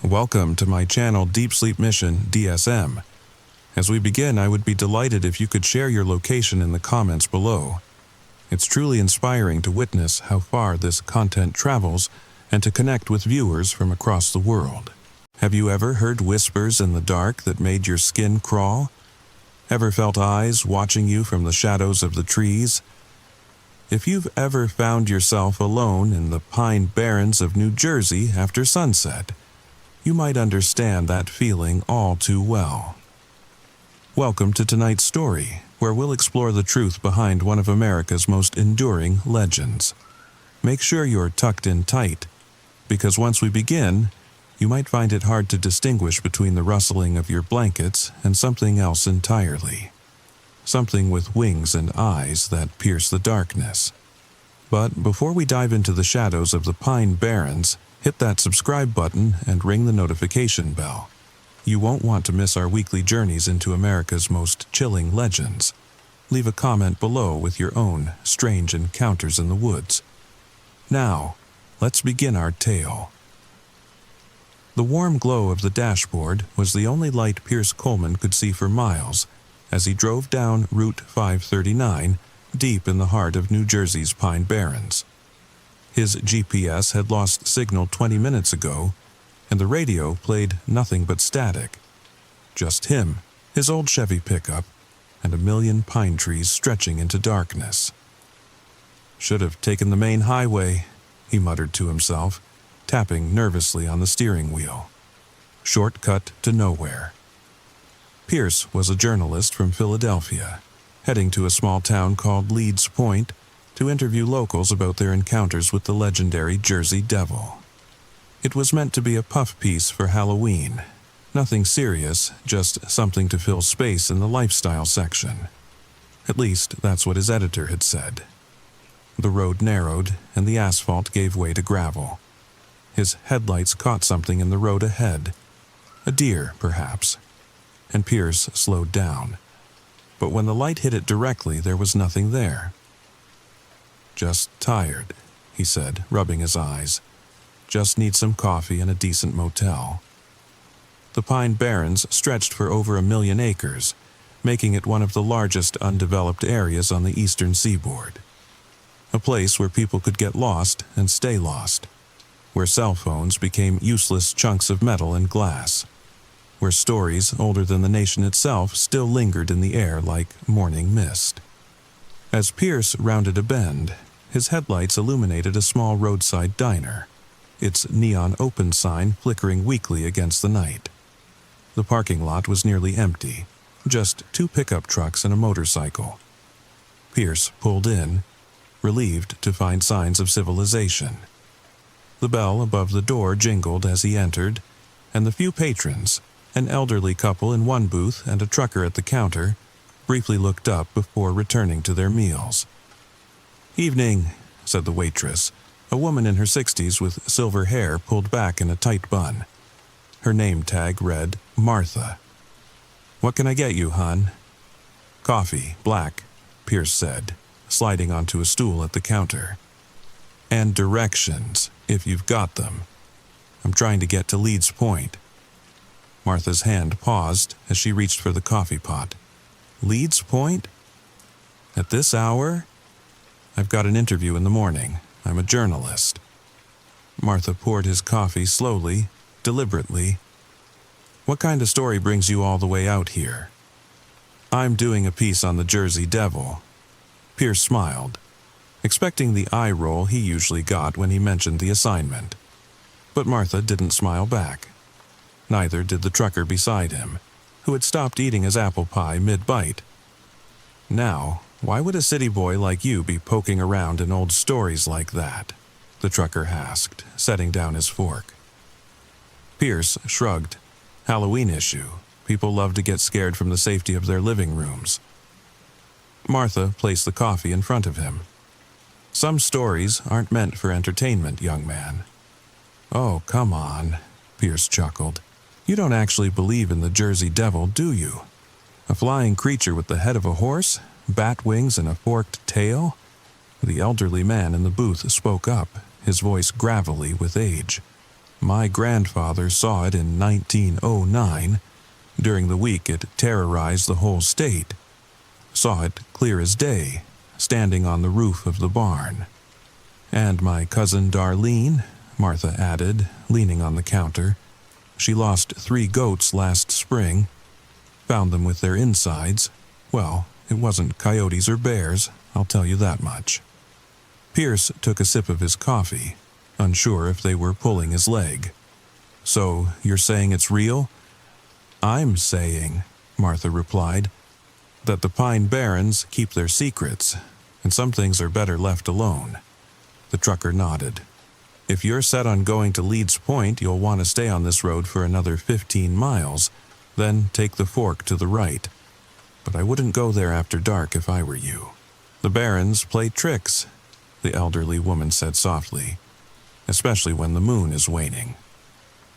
Welcome to my Channel Deep Sleep Mission-DSM. As we begin, I would be delighted if you could share your location in the comments below. It's truly inspiring to witness how far this content travels and to connect with viewers from across the world. Have you ever heard whispers in the dark that made your skin crawl? Ever felt eyes watching you from the shadows of the trees? If you've ever found yourself alone in the pine barrens of New Jersey after sunset, you might understand that feeling all too well. Welcome to tonight's story, where we'll explore the truth behind one of America's most enduring legends. Make sure you're tucked in tight, because once we begin, you might find it hard to distinguish between the rustling of your blankets and something else entirely. Something with wings and eyes that pierce the darkness. But before we dive into the shadows of the Pine Barrens, hit that subscribe button and ring the notification bell. You won't want to miss our weekly journeys into America's most chilling legends. Leave a comment below with your own strange encounters in the woods. Now, let's begin our tale. The warm glow of the dashboard was the only light Pierce Coleman could see for miles as he drove down Route 539 deep in the heart of New Jersey's Pine Barrens. His GPS had lost signal 20 minutes ago, and the radio played nothing but static. Just him, his old Chevy pickup, and a million pine trees stretching into darkness. "Should have taken the main highway," he muttered to himself, tapping nervously on the steering wheel. Shortcut to nowhere. Pierce was a journalist from Philadelphia, heading to a small town called Leeds Point to interview locals about their encounters with the legendary Jersey Devil. It was meant to be a puff piece for Halloween. Nothing serious, just something to fill space in the lifestyle section. At least, that's what his editor had said. The road narrowed, and the asphalt gave way to gravel. His headlights caught something in the road ahead. A deer, perhaps. And Pierce slowed down. But when the light hit it directly, there was nothing there. "Just tired," he said, rubbing his eyes. "Just need some coffee and a decent motel." The Pine Barrens stretched for over 1,000,000 acres, making it one of the largest undeveloped areas on the eastern seaboard. A place where people could get lost and stay lost, where cell phones became useless chunks of metal and glass, where stories older than the nation itself still lingered in the air like morning mist. As Pierce rounded a bend, his headlights illuminated a small roadside diner, its neon open sign flickering weakly against the night. The parking lot was nearly empty, just 2 pickup trucks and a motorcycle. Pierce pulled in, relieved to find signs of civilization. The bell above the door jingled as he entered, and the few patrons, an elderly couple in one booth and a trucker at the counter, briefly looked up before returning to their meals. "Evening," said the waitress, a woman in her 60s with silver hair pulled back in a tight bun. Her name tag read Martha. "What can I get you, hon?" "Coffee, black," Pierce said, sliding onto a stool at the counter. "And directions, if you've got them. I'm trying to get to Leeds Point." Martha's hand paused as she reached for the coffee pot. "Leeds Point? At this hour? I've got an interview in the morning. I'm a journalist." Martha poured his coffee slowly, deliberately. "What kind of story brings you all the way out here?" "I'm doing a piece on the Jersey Devil." Pierce smiled, expecting the eye roll he usually got when he mentioned the assignment. But Martha didn't smile back. Neither did the trucker beside him, who had stopped eating his apple pie mid-bite. "Now, why would a city boy like you be poking around in old stories like that?" the trucker asked, setting down his fork. Pierce shrugged. "Halloween issue. People love to get scared from the safety of their living rooms." Martha placed the coffee in front of him. "Some stories aren't meant for entertainment, young man." "Oh, come on," Pierce chuckled. "You don't actually believe in the Jersey Devil, do you? A flying creature with the head of a horse, bat wings, and a forked tail?" The elderly man in the booth spoke up, his voice gravelly with age. My grandfather saw it in 1909. During the week it terrorized the whole state. Saw it clear as day, standing on the roof of the barn. And my cousin Darlene, Martha added, leaning on the counter. She lost 3 goats last spring. Found them with their insides. Well, it wasn't coyotes or bears, I'll tell you that much. Pierce took a sip of his coffee, unsure if they were pulling his leg. So, you're saying it's real? I'm saying, Martha replied, that the Pine Barrens keep their secrets, and some things are better left alone. The trucker nodded. If you're set on going to Leeds Point, you'll want to stay on this road for another 15 miles, then take the fork to the right. But I wouldn't go there after dark if I were you. The Barrens play tricks, the elderly woman said softly, especially when the moon is waning.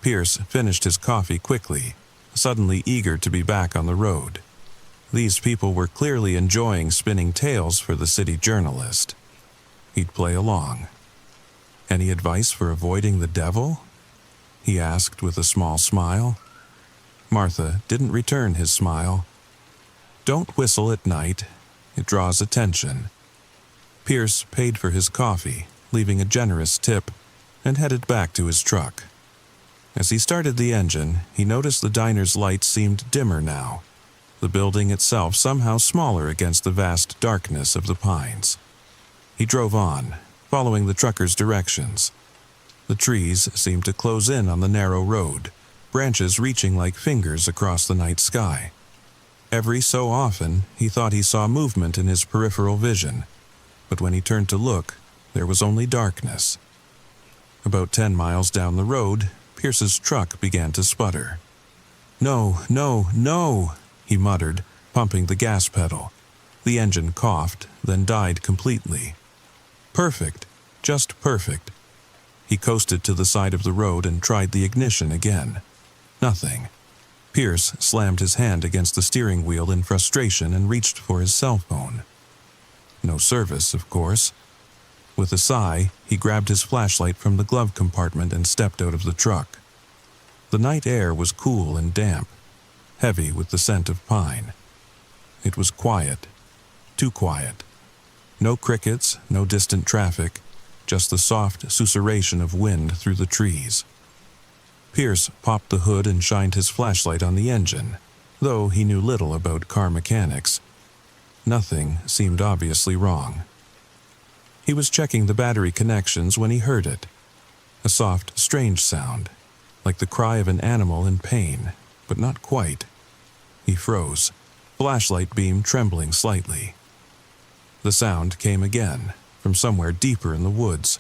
Pierce finished his coffee quickly, suddenly eager to be back on the road. These people were clearly enjoying spinning tales for the city journalist. He'd play along. Any advice for avoiding the devil? He asked with a small smile. Martha didn't return his smile. Don't whistle at night. It draws attention. Pierce paid for his coffee, leaving a generous tip, and headed back to his truck. As he started the engine, he noticed the diner's lights seemed dimmer now, the building itself somehow smaller against the vast darkness of the pines. He drove on, following the trucker's directions. The trees seemed to close in on the narrow road, branches reaching like fingers across the night sky. Every so often, he thought he saw movement in his peripheral vision, but when he turned to look, there was only darkness. About 10 miles down the road, Pierce's truck began to sputter. No, no, no, he muttered, pumping the gas pedal. The engine coughed, then died completely. Perfect, just perfect. He coasted to the side of the road and tried the ignition again. Nothing. Pierce slammed his hand against the steering wheel in frustration and reached for his cell phone. No service, of course. With a sigh, he grabbed his flashlight from the glove compartment and stepped out of the truck. The night air was cool and damp, heavy with the scent of pine. It was quiet, too quiet. No crickets, no distant traffic, just the soft susurration of wind through the trees. Pierce popped the hood and shined his flashlight on the engine, though he knew little about car mechanics. Nothing seemed obviously wrong. He was checking the battery connections when he heard it. A soft, strange sound, like the cry of an animal in pain, but not quite. He froze, flashlight beam trembling slightly. The sound came again, from somewhere deeper in the woods.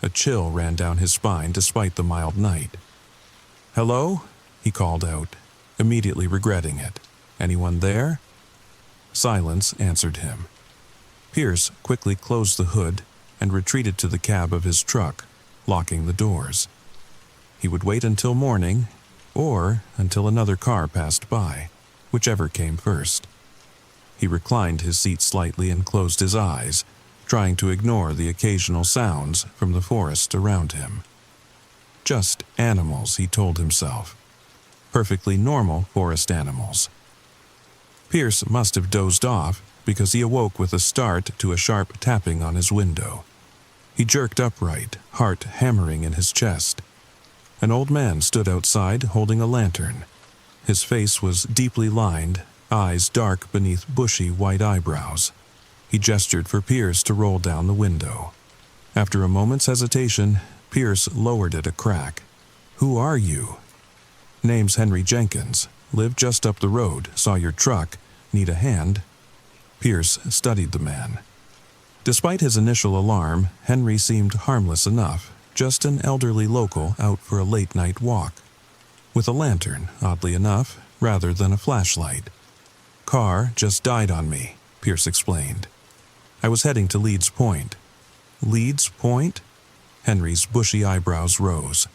A chill ran down his spine despite the mild night. "Hello?" he called out, immediately regretting it. "Anyone there?" Silence answered him. Pierce quickly closed the hood and retreated to the cab of his truck, locking the doors. He would wait until morning, or until another car passed by, whichever came first. He reclined his seat slightly and closed his eyes, trying to ignore the occasional sounds from the forest around him. Just animals, he told himself. Perfectly normal forest animals. Pierce must have dozed off because he awoke with a start to a sharp tapping on his window. He jerked upright, heart hammering in his chest. An old man stood outside holding a lantern. His face was deeply lined, eyes dark beneath bushy white eyebrows. He gestured for Pierce to roll down the window. After a moment's hesitation, Pierce lowered it a crack. "Who are you?" "Name's Henry Jenkins. Live just up the road, saw your truck. Need a hand?" Pierce studied the man. Despite his initial alarm, Henry seemed harmless enough, just an elderly local out for a late-night walk. With a lantern, oddly enough, rather than a flashlight. "Car just died on me," Pierce explained. "I was heading to Leeds Point." "Leeds Point?" Henry's bushy eyebrows rose.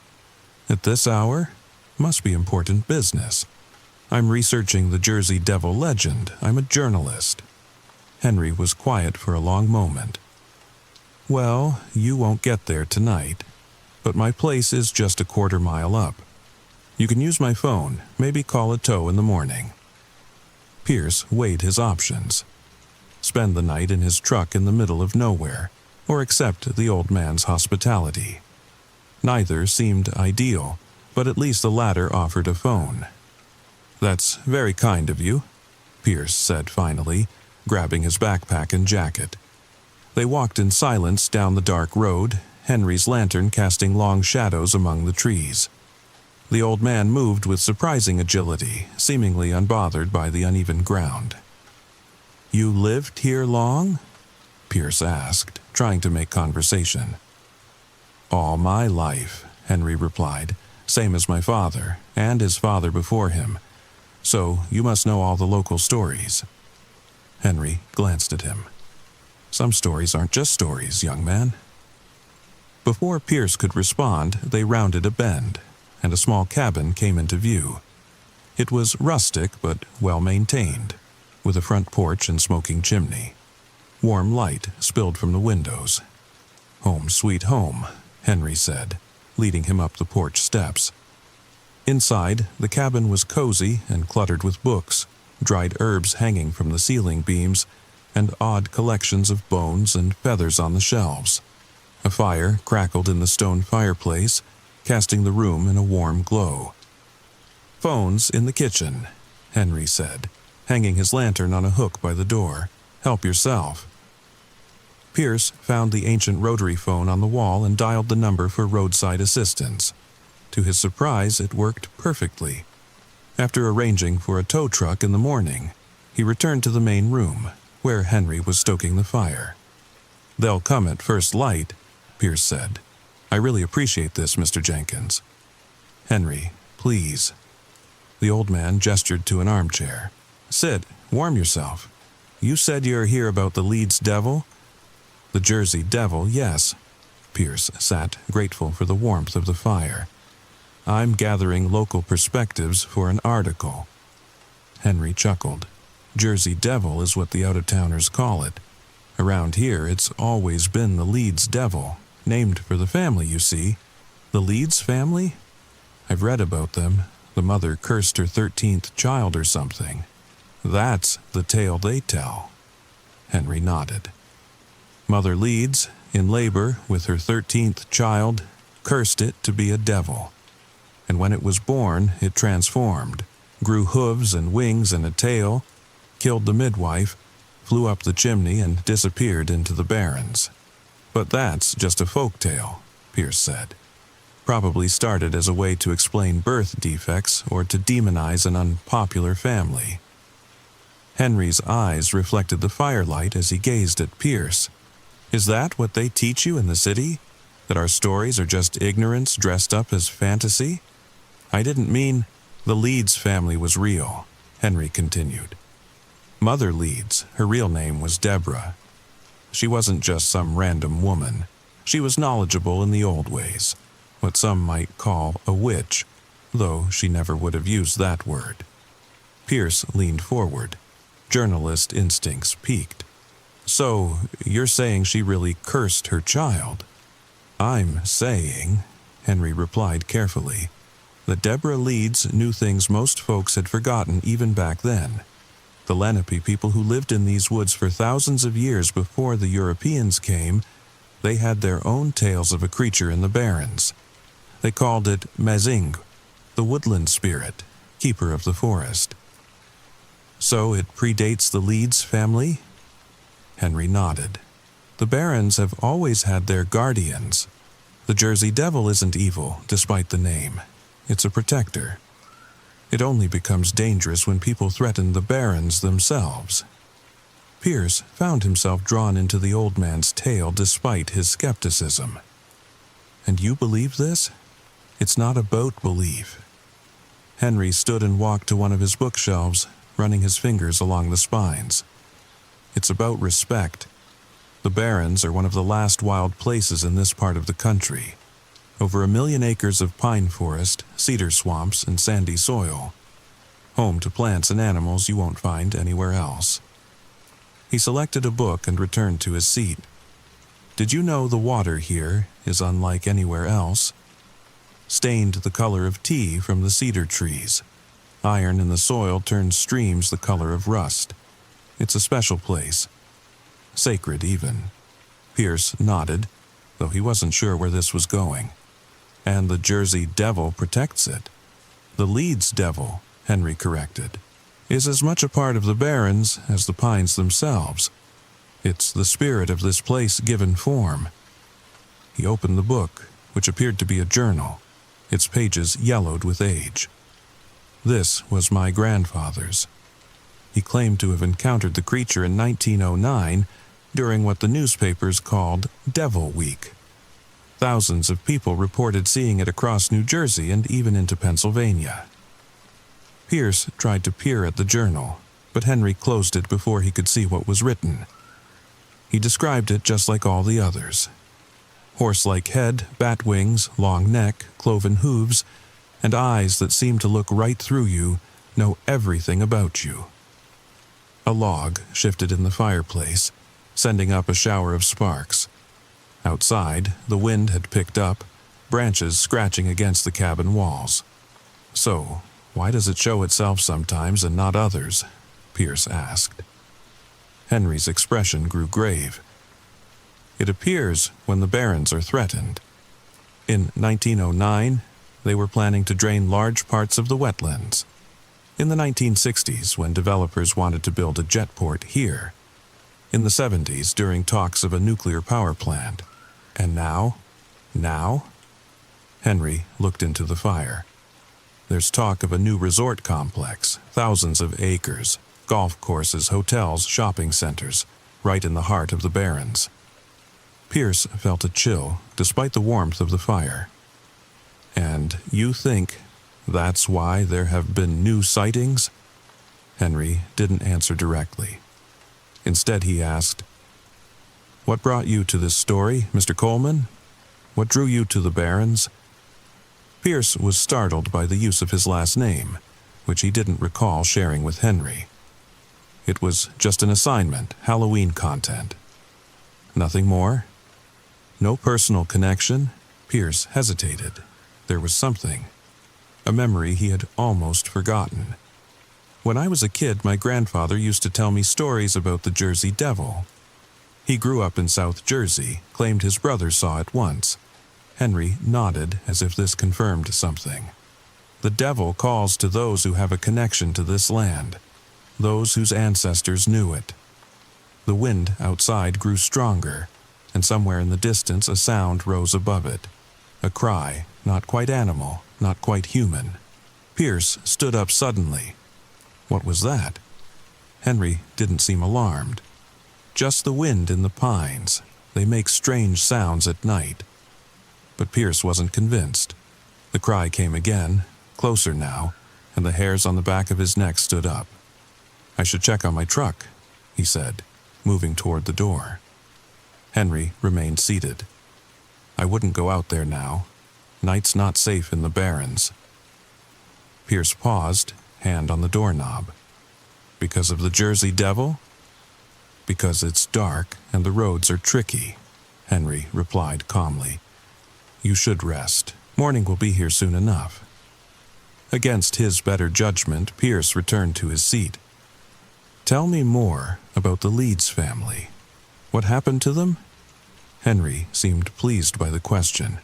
"At this hour? Must be important business." "I'm researching the Jersey Devil legend. I'm a journalist." Henry was quiet for a long moment. "Well, you won't get there tonight. but my place is just a quarter-mile up. You can use my phone, maybe call a tow in the morning." Pierce weighed his options. Spend the night in his truck in the middle of nowhere, or accept the old man's hospitality. Neither seemed ideal, but at least the latter offered a phone. "That's very kind of you," Pierce said finally, grabbing his backpack and jacket. They walked in silence down the dark road, Henry's lantern casting long shadows among the trees. The old man moved with surprising agility, seemingly unbothered by the uneven ground. "You lived here long?" Pierce asked, trying to make conversation. "All my life," Henry replied, "same as my father, and his father before him. So you must know all the local stories." Henry glanced at him. "Some stories aren't just stories, young man." Before Pierce could respond, they rounded a bend, and a small cabin came into view. It was rustic but well-maintained, with a front porch and smoking chimney. Warm light spilled from the windows. "Home sweet home," Henry said, leading him up the porch steps. Inside, the cabin was cozy and cluttered with books, dried herbs hanging from the ceiling beams, and odd collections of bones and feathers on the shelves. A fire crackled in the stone fireplace, casting the room in a warm glow. "Phone's in the kitchen," Henry said, hanging his lantern on a hook by the door. "Help yourself." Pierce found the ancient rotary phone on the wall and dialed the number for roadside assistance. To his surprise, it worked perfectly. After arranging for a tow truck in the morning, he returned to the main room, where Henry was stoking the fire. "They'll come at first light," Pierce said. "I really appreciate this, Mr. Jenkins." "Henry, please." The old man gestured to an armchair. "Sit, warm yourself. You said you're here about the Leeds Devil?" "The Jersey Devil, yes." Pierce sat, grateful for the warmth of the fire. "I'm gathering local perspectives for an article." Henry chuckled. "Jersey Devil is what the out-of-towners call it. Around here, it's always been the Leeds Devil, named for the family, you see." "The Leeds family?" "I've read about them. The mother cursed her 13th child or something. That's the tale they tell." Henry nodded. "Mother Leeds, in labor with her 13th child, cursed it to be a devil. And when it was born, it transformed, grew hooves and wings and a tail, killed the midwife, flew up the chimney and disappeared into the barrens. But that's just a folk tale," Pierce said. "Probably started as a way to explain birth defects or to demonize an unpopular family." Henry's eyes reflected the firelight as he gazed at Pierce. "Is that what they teach you in the city? That our stories are just ignorance dressed up as fantasy? I didn't mean—" "The Leeds family was real," Henry continued. "Mother Leeds, her real name was Deborah. She wasn't just some random woman. She was knowledgeable in the old ways, what some might call a witch, though she never would have used that word." Pierce leaned forward. Journalist instincts peaked. "So, you're saying she really cursed her child?" "I'm saying," Henry replied carefully, "that Deborah Leeds knew things most folks had forgotten even back then. The Lenape people who lived in these woods for thousands of years before the Europeans came, they had their own tales of a creature in the barrens. They called it Mazing, the woodland spirit, keeper of the forest." "So it predates the Leeds family?" Henry nodded. "The barrens have always had their guardians. The Jersey Devil isn't evil, despite the name. It's a protector. It only becomes dangerous when people threaten the barrens themselves." Pierce found himself drawn into the old man's tale despite his skepticism. "And you believe this? It's not about belief." Henry stood and walked to one of his bookshelves, running his fingers along the spines. "It's about respect. The barrens are one of the last wild places in this part of the country. Over 1 million acres of pine forest, cedar swamps, and sandy soil. Home to plants and animals you won't find anywhere else." He selected a book and returned to his seat. Did you know the water here is unlike anywhere else? Stained the color of tea from the cedar trees. Iron in the soil turns streams the color of rust. It's a special place. Sacred, even. Pierce nodded, though he wasn't sure where this was going. And the Jersey Devil protects it. The Leeds Devil, Henry corrected, is as much a part of the Barrens as the pines themselves. It's the spirit of this place given form. He opened the book, which appeared to be a journal, its pages yellowed with age. This was my grandfather's. He claimed to have encountered the creature in 1909 during what the newspapers called Devil Week. Thousands of people reported seeing it across New Jersey and even into Pennsylvania. Pierce tried to peer at the journal, but Henry closed it before he could see what was written. He described it just like all the others. Horse-like head, bat wings, long neck, cloven hooves, and eyes that seem to look right through you, know everything about you. A log shifted in the fireplace, sending up a shower of sparks. Outside, the wind had picked up, branches scratching against the cabin walls. So, why does it show itself sometimes and not others? Pierce asked. Henry's expression grew grave. It appears when the Barrens are threatened. In 1909, they were planning to drain large parts of the wetlands. In the 1960s, when developers wanted to build a jet port here. In the 70s, during talks of a nuclear power plant. And now? Now? Henry looked into the fire. There's talk of a new resort complex, thousands of acres, golf courses, hotels, shopping centers, right in the heart of the Barrens. Pierce felt a chill, despite the warmth of the fire. And you think that's why there have been new sightings? Henry didn't answer directly. Instead, he asked, "What brought you to this story, Mr. Coleman? What drew you to the Barrens?" Pierce was startled by the use of his last name, which he didn't recall sharing with Henry. It was just an assignment, Halloween content. Nothing more? No personal connection? Pierce hesitated. There was something. A memory he had almost forgotten. When I was a kid, my grandfather used to tell me stories about the Jersey Devil. He grew up in South Jersey, claimed his brother saw it once. Henry nodded as if this confirmed something. The devil calls to those who have a connection to this land, those whose ancestors knew it. The wind outside grew stronger, and somewhere in the distance a sound rose above it. A cry, not quite animal, not quite human. Pierce stood up suddenly. What was that? Henry didn't seem alarmed. Just the wind in the pines. They make strange sounds at night. But Pierce wasn't convinced. The cry came again, closer now, and the hairs on the back of his neck stood up. "I should check on my truck," he said, moving toward the door. Henry remained seated. "I wouldn't go out there now. Night's not safe in the Barrens." Pierce paused, hand on the doorknob. "Because of the Jersey Devil?" "Because it's dark and the roads are tricky," Henry replied calmly. "You should rest. Morning will be here soon enough." Against his better judgment, Pierce returned to his seat. "Tell me more about the Leeds family. What happened to them?" Henry seemed pleased by the question.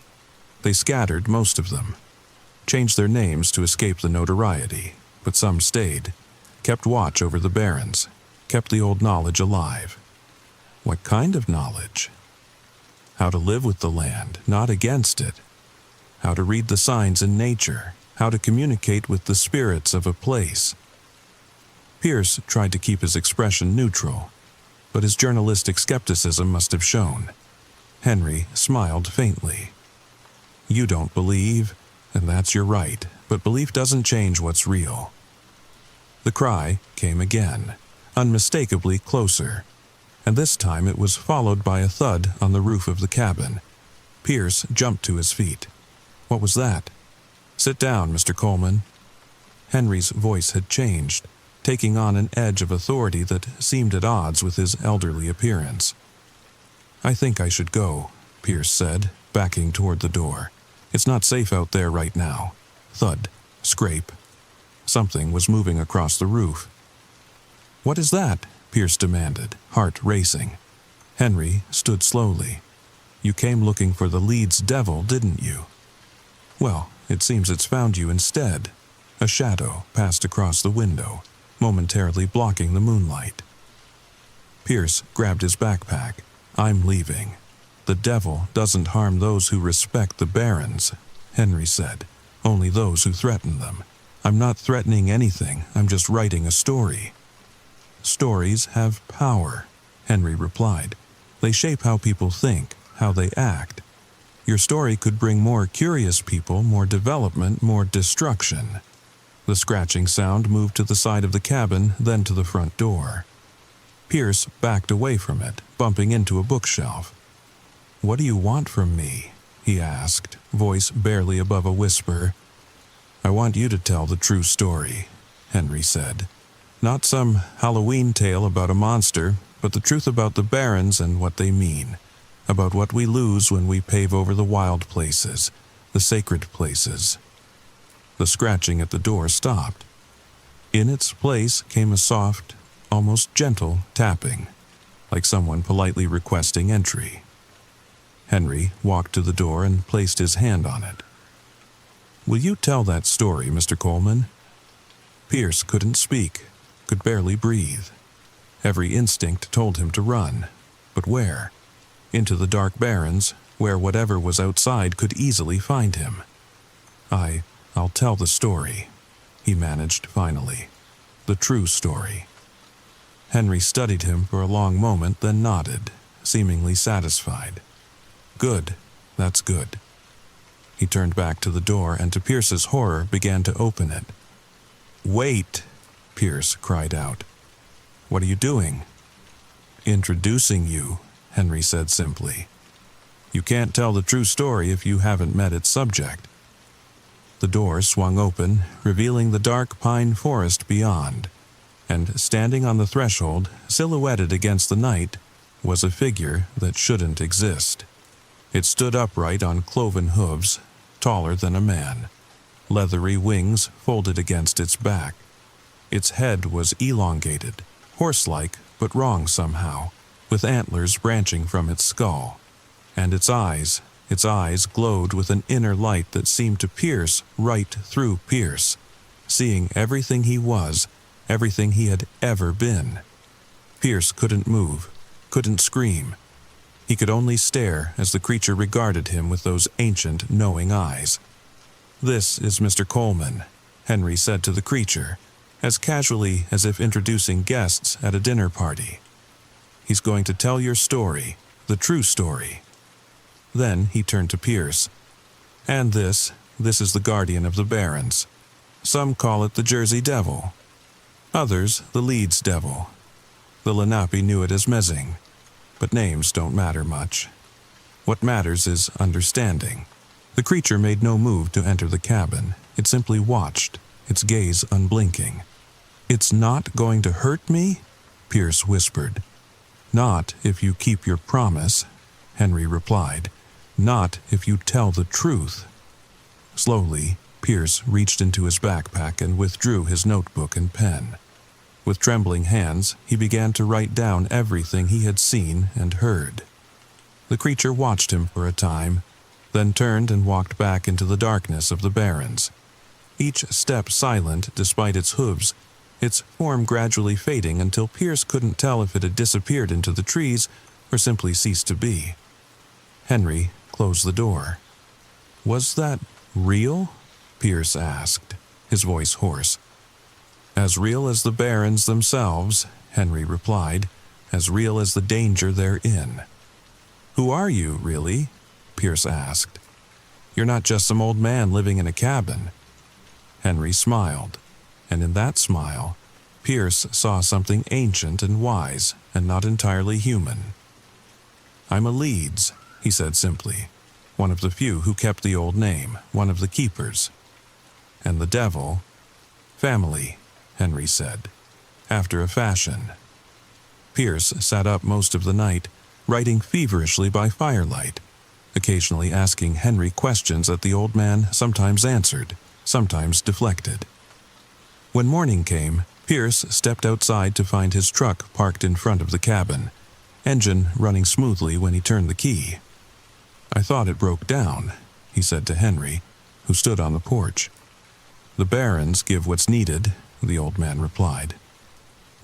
They scattered, most of them. Changed their names to escape the notoriety, but some stayed, kept watch over the Barrens, kept the old knowledge alive. What kind of knowledge? How to live with the land, not against it. How to read the signs in nature, how to communicate with the spirits of a place. Pierce tried to keep his expression neutral, but his journalistic skepticism must have shown. Henry smiled faintly. "You don't believe, and that's your right, but belief doesn't change what's real." The cry came again, unmistakably closer, and this time it was followed by a thud on the roof of the cabin. Pierce jumped to his feet. "What was that?" "Sit down, Mr. Coleman." Henry's voice had changed, taking on an edge of authority that seemed at odds with his elderly appearance. I think I should go, Pierce said, backing toward the door. It's not safe out there right now. Thud. Scrape. Something was moving across the roof. What is that? Pierce demanded, heart racing. Henry stood slowly. You came looking for the Leeds devil, didn't you? Well, it seems it's found you instead. A shadow passed across the window, momentarily blocking the moonlight. Pierce grabbed his backpack. I'm leaving. The devil doesn't harm those who respect the barons, Henry said. Only those who threaten them. I'm not threatening anything, I'm just writing a story. Stories have power, Henry replied. They shape how people think, how they act. Your story could bring more curious people, more development, more destruction. The scratching sound moved to the side of the cabin, then to the front door. Pierce backed away from it, bumping into a bookshelf. What do you want from me? He asked, voice barely above a whisper. I want you to tell the true story, Henry said. Not some Halloween tale about a monster, but the truth about the barons and what they mean. About what we lose when we pave over the wild places, the sacred places. The scratching at the door stopped. In its place came a soft, almost gentle tapping, like someone politely requesting entry. Henry walked to the door and placed his hand on it. Will you tell that story, Mr. Coleman? Pierce couldn't speak, could barely breathe. Every instinct told him to run. But where? Into the dark barrens, where whatever was outside could easily find him. I'll tell the story, he managed finally. The true story. Henry studied him for a long moment, then nodded, seemingly satisfied. Good, that's good. He turned back to the door and to Pierce's horror began to open it. Wait, Pierce cried out. What are you doing? Introducing you, Henry said simply. You can't tell the true story if you haven't met its subject. The door swung open, revealing the dark pine forest beyond, and standing on the threshold, silhouetted against the night, was a figure that shouldn't exist. It stood upright on cloven hooves, taller than a man, leathery wings folded against its back. Its head was elongated, horse-like but wrong somehow, with antlers branching from its skull. And its eyes glowed with an inner light that seemed to pierce right through Pierce, seeing everything he was, everything he had ever been. Pierce couldn't move, couldn't scream. He could only stare as the creature regarded him with those ancient, knowing eyes. This is Mr. Coleman, Henry said to the creature, as casually as if introducing guests at a dinner party. He's going to tell your story, the true story. Then he turned to Pierce. And this is the guardian of the barons. Some call it the Jersey Devil. Others, the Leeds Devil. The Lenape knew it as Mezzing. But names don't matter much. What matters is understanding. The creature made no move to enter the cabin. It simply watched, its gaze unblinking. It's not going to hurt me? Pierce whispered. Not if you keep your promise, Henry replied. Not if you tell the truth. Slowly, Pierce reached into his backpack and withdrew his notebook and pen. With trembling hands, he began to write down everything he had seen and heard. The creature watched him for a time, then turned and walked back into the darkness of the barrens. Each step silent despite its hooves, its form gradually fading until Pierce couldn't tell if it had disappeared into the trees or simply ceased to be. Henry closed the door. Was that real? Pierce asked, his voice hoarse. As real as the barons themselves, Henry replied, as real as the danger they're in. Who are you, really? Pierce asked. You're not just some old man living in a cabin. Henry smiled, and in that smile, Pierce saw something ancient and wise and not entirely human. I'm a Leeds, he said simply, one of the few who kept the old name, one of the keepers. And the devil, family, Henry said, after a fashion. Pierce sat up most of the night, writing feverishly by firelight, occasionally asking Henry questions that the old man sometimes answered, sometimes deflected. When morning came, Pierce stepped outside to find his truck parked in front of the cabin, engine running smoothly when he turned the key. "I thought it broke down," he said to Henry, who stood on the porch. "The Barons give what's needed," the old man replied.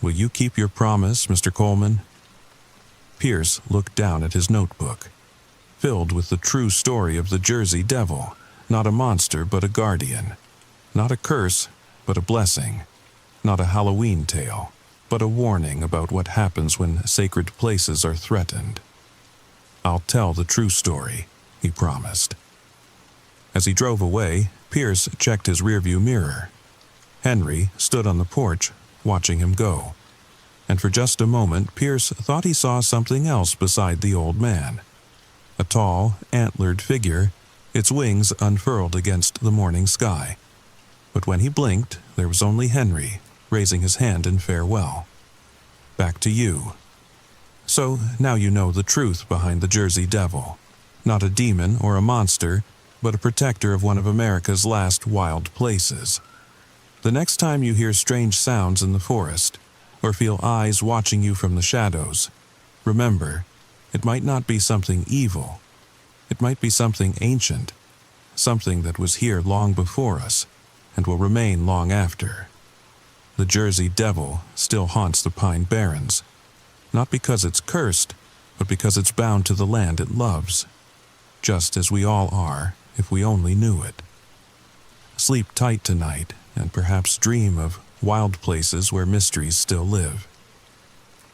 "Will you keep your promise, Mr. Coleman?" Pierce looked down at his notebook, filled with the true story of the Jersey Devil, not a monster but a guardian, not a curse but a blessing, not a Halloween tale, but a warning about what happens when sacred places are threatened. "I'll tell the true story," he promised. As he drove away, Pierce checked his rearview mirror. Henry stood on the porch, watching him go, and for just a moment Pierce thought he saw something else beside the old man. A tall, antlered figure, its wings unfurled against the morning sky. But when he blinked, there was only Henry, raising his hand in farewell. "Back to you." So now you know the truth behind the Jersey Devil. Not a demon or a monster, but a protector of one of America's last wild places. The next time you hear strange sounds in the forest, or feel eyes watching you from the shadows, remember, it might not be something evil. It might be something ancient, something that was here long before us, and will remain long after. The Jersey Devil still haunts the Pine Barrens, not because it's cursed, but because it's bound to the land it loves, just as we all are if we only knew it. Sleep tight tonight, and perhaps dream of wild places where mysteries still live.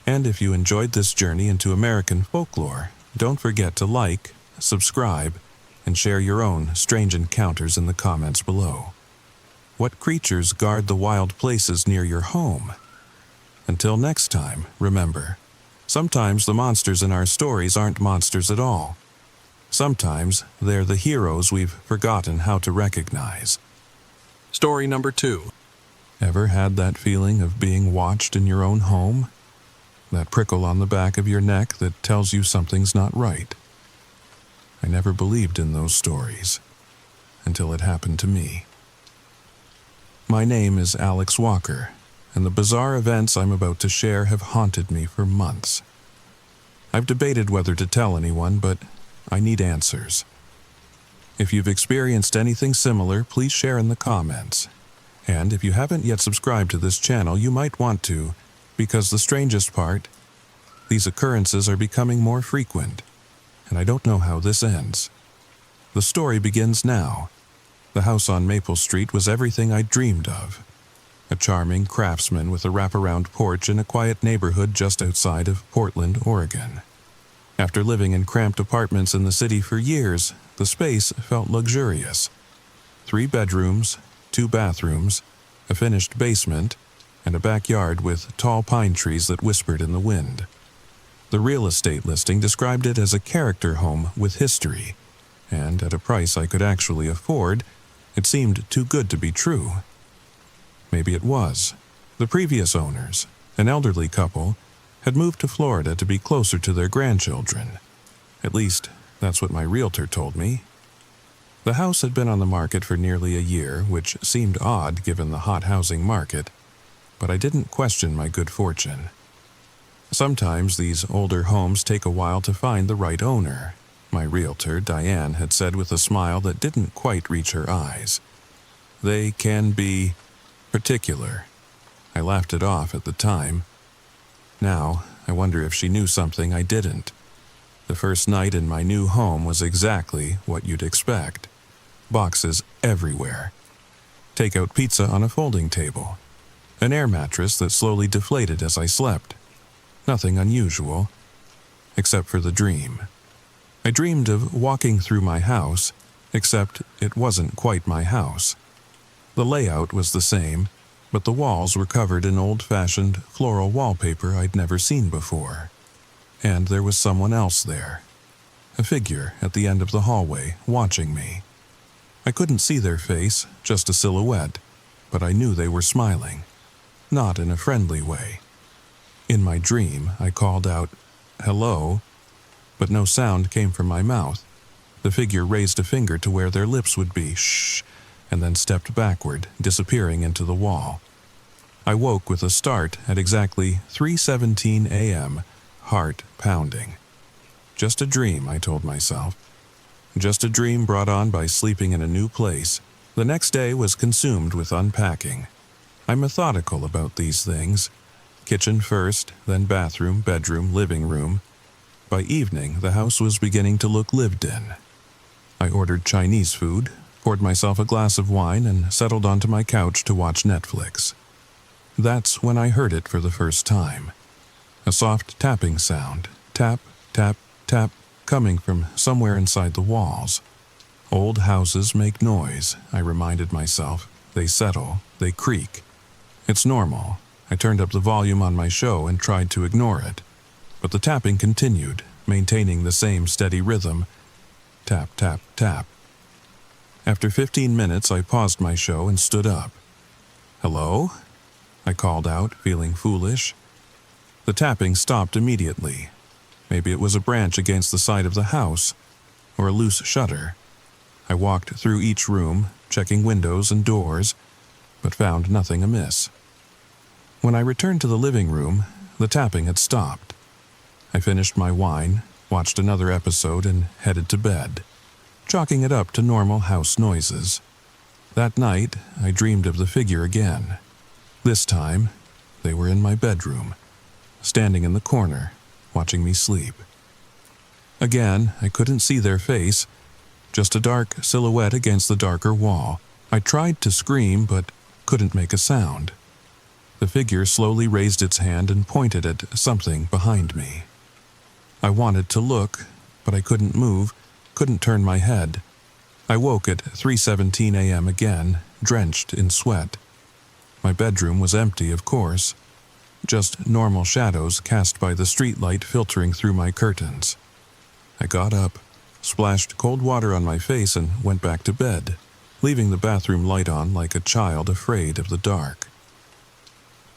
And if you enjoyed this journey into American folklore, don't forget to like, subscribe, and share your own strange encounters in the comments below. What creatures guard the wild places near your home? Until next time, remember, sometimes the monsters in our stories aren't monsters at all. Sometimes they're the heroes we've forgotten how to recognize. Story number 2. Ever had that feeling of being watched in your own home? That prickle on the back of your neck that tells you something's not right? I never believed in those stories, until it happened to me. My name is Alex Walker, and the bizarre events I'm about to share have haunted me for months. I've debated whether to tell anyone, but I need answers. If you've experienced anything similar, please share in the comments. And if you haven't yet subscribed to this channel, you might want to, because the strangest part, these occurrences are becoming more frequent, and I don't know how this ends. The story begins now. The house on Maple Street was everything I dreamed of. A charming craftsman with a wraparound porch in a quiet neighborhood just outside of Portland, Oregon. After living in cramped apartments in the city for years, the space felt luxurious. 3 bedrooms, 2 bathrooms, a finished basement, and a backyard with tall pine trees that whispered in the wind. The real estate listing described it as a character home with history, and at a price I could actually afford, it seemed too good to be true. Maybe it was. The previous owners, an elderly couple, had moved to Florida to be closer to their grandchildren. At least, that's what my realtor told me. The house had been on the market for nearly a year, which seemed odd given the hot housing market, but I didn't question my good fortune. Sometimes these older homes take a while to find the right owner, my realtor, Diane, had said with a smile that didn't quite reach her eyes. They can be particular. I laughed it off at the time. Now, I wonder if she knew something I didn't. The first night in my new home was exactly what you'd expect. Boxes everywhere. Takeout pizza on a folding table. An air mattress that slowly deflated as I slept. Nothing unusual, except for the dream. I dreamed of walking through my house, except it wasn't quite my house. The layout was the same, but the walls were covered in old-fashioned floral wallpaper I'd never seen before. And there was someone else there. A figure at the end of the hallway, watching me. I couldn't see their face, just a silhouette, but I knew they were smiling. Not in a friendly way. In my dream, I called out, "Hello," but no sound came from my mouth. The figure raised a finger to where their lips would be, shh, and then stepped backward, disappearing into the wall. I woke with a start at exactly 3:17 a.m., heart pounding. Just a dream, I told myself. Just a dream brought on by sleeping in a new place. The next day was consumed with unpacking. I'm methodical about these things. Kitchen first, then bathroom, bedroom, living room. By evening, the house was beginning to look lived in. I ordered Chinese food, poured myself a glass of wine, and settled onto my couch to watch Netflix. That's when I heard it for the first time. A soft tapping sound, tap, tap, tap, coming from somewhere inside the walls. Old houses make noise, I reminded myself. They settle, they creak. It's normal. I turned up the volume on my show and tried to ignore it. But the tapping continued, maintaining the same steady rhythm. Tap, tap, tap. After 15 minutes, I paused my show and stood up. "Hello?" I called out, feeling foolish. The tapping stopped immediately. Maybe it was a branch against the side of the house, or a loose shutter. I walked through each room, checking windows and doors, but found nothing amiss. When I returned to the living room, the tapping had stopped. I finished my wine, watched another episode, and headed to bed, chalking it up to normal house noises. That night, I dreamed of the figure again. This time, they were in my bedroom, standing in the corner, watching me sleep. Again, I couldn't see their face, just a dark silhouette against the darker wall. I tried to scream, but couldn't make a sound. The figure slowly raised its hand and pointed at something behind me. I wanted to look, but I couldn't move, couldn't turn my head. I woke at 3:17 a.m. again, drenched in sweat. My bedroom was empty, of course, just normal shadows cast by the streetlight filtering through my curtains. I got up, splashed cold water on my face, and went back to bed, leaving the bathroom light on like a child afraid of the dark.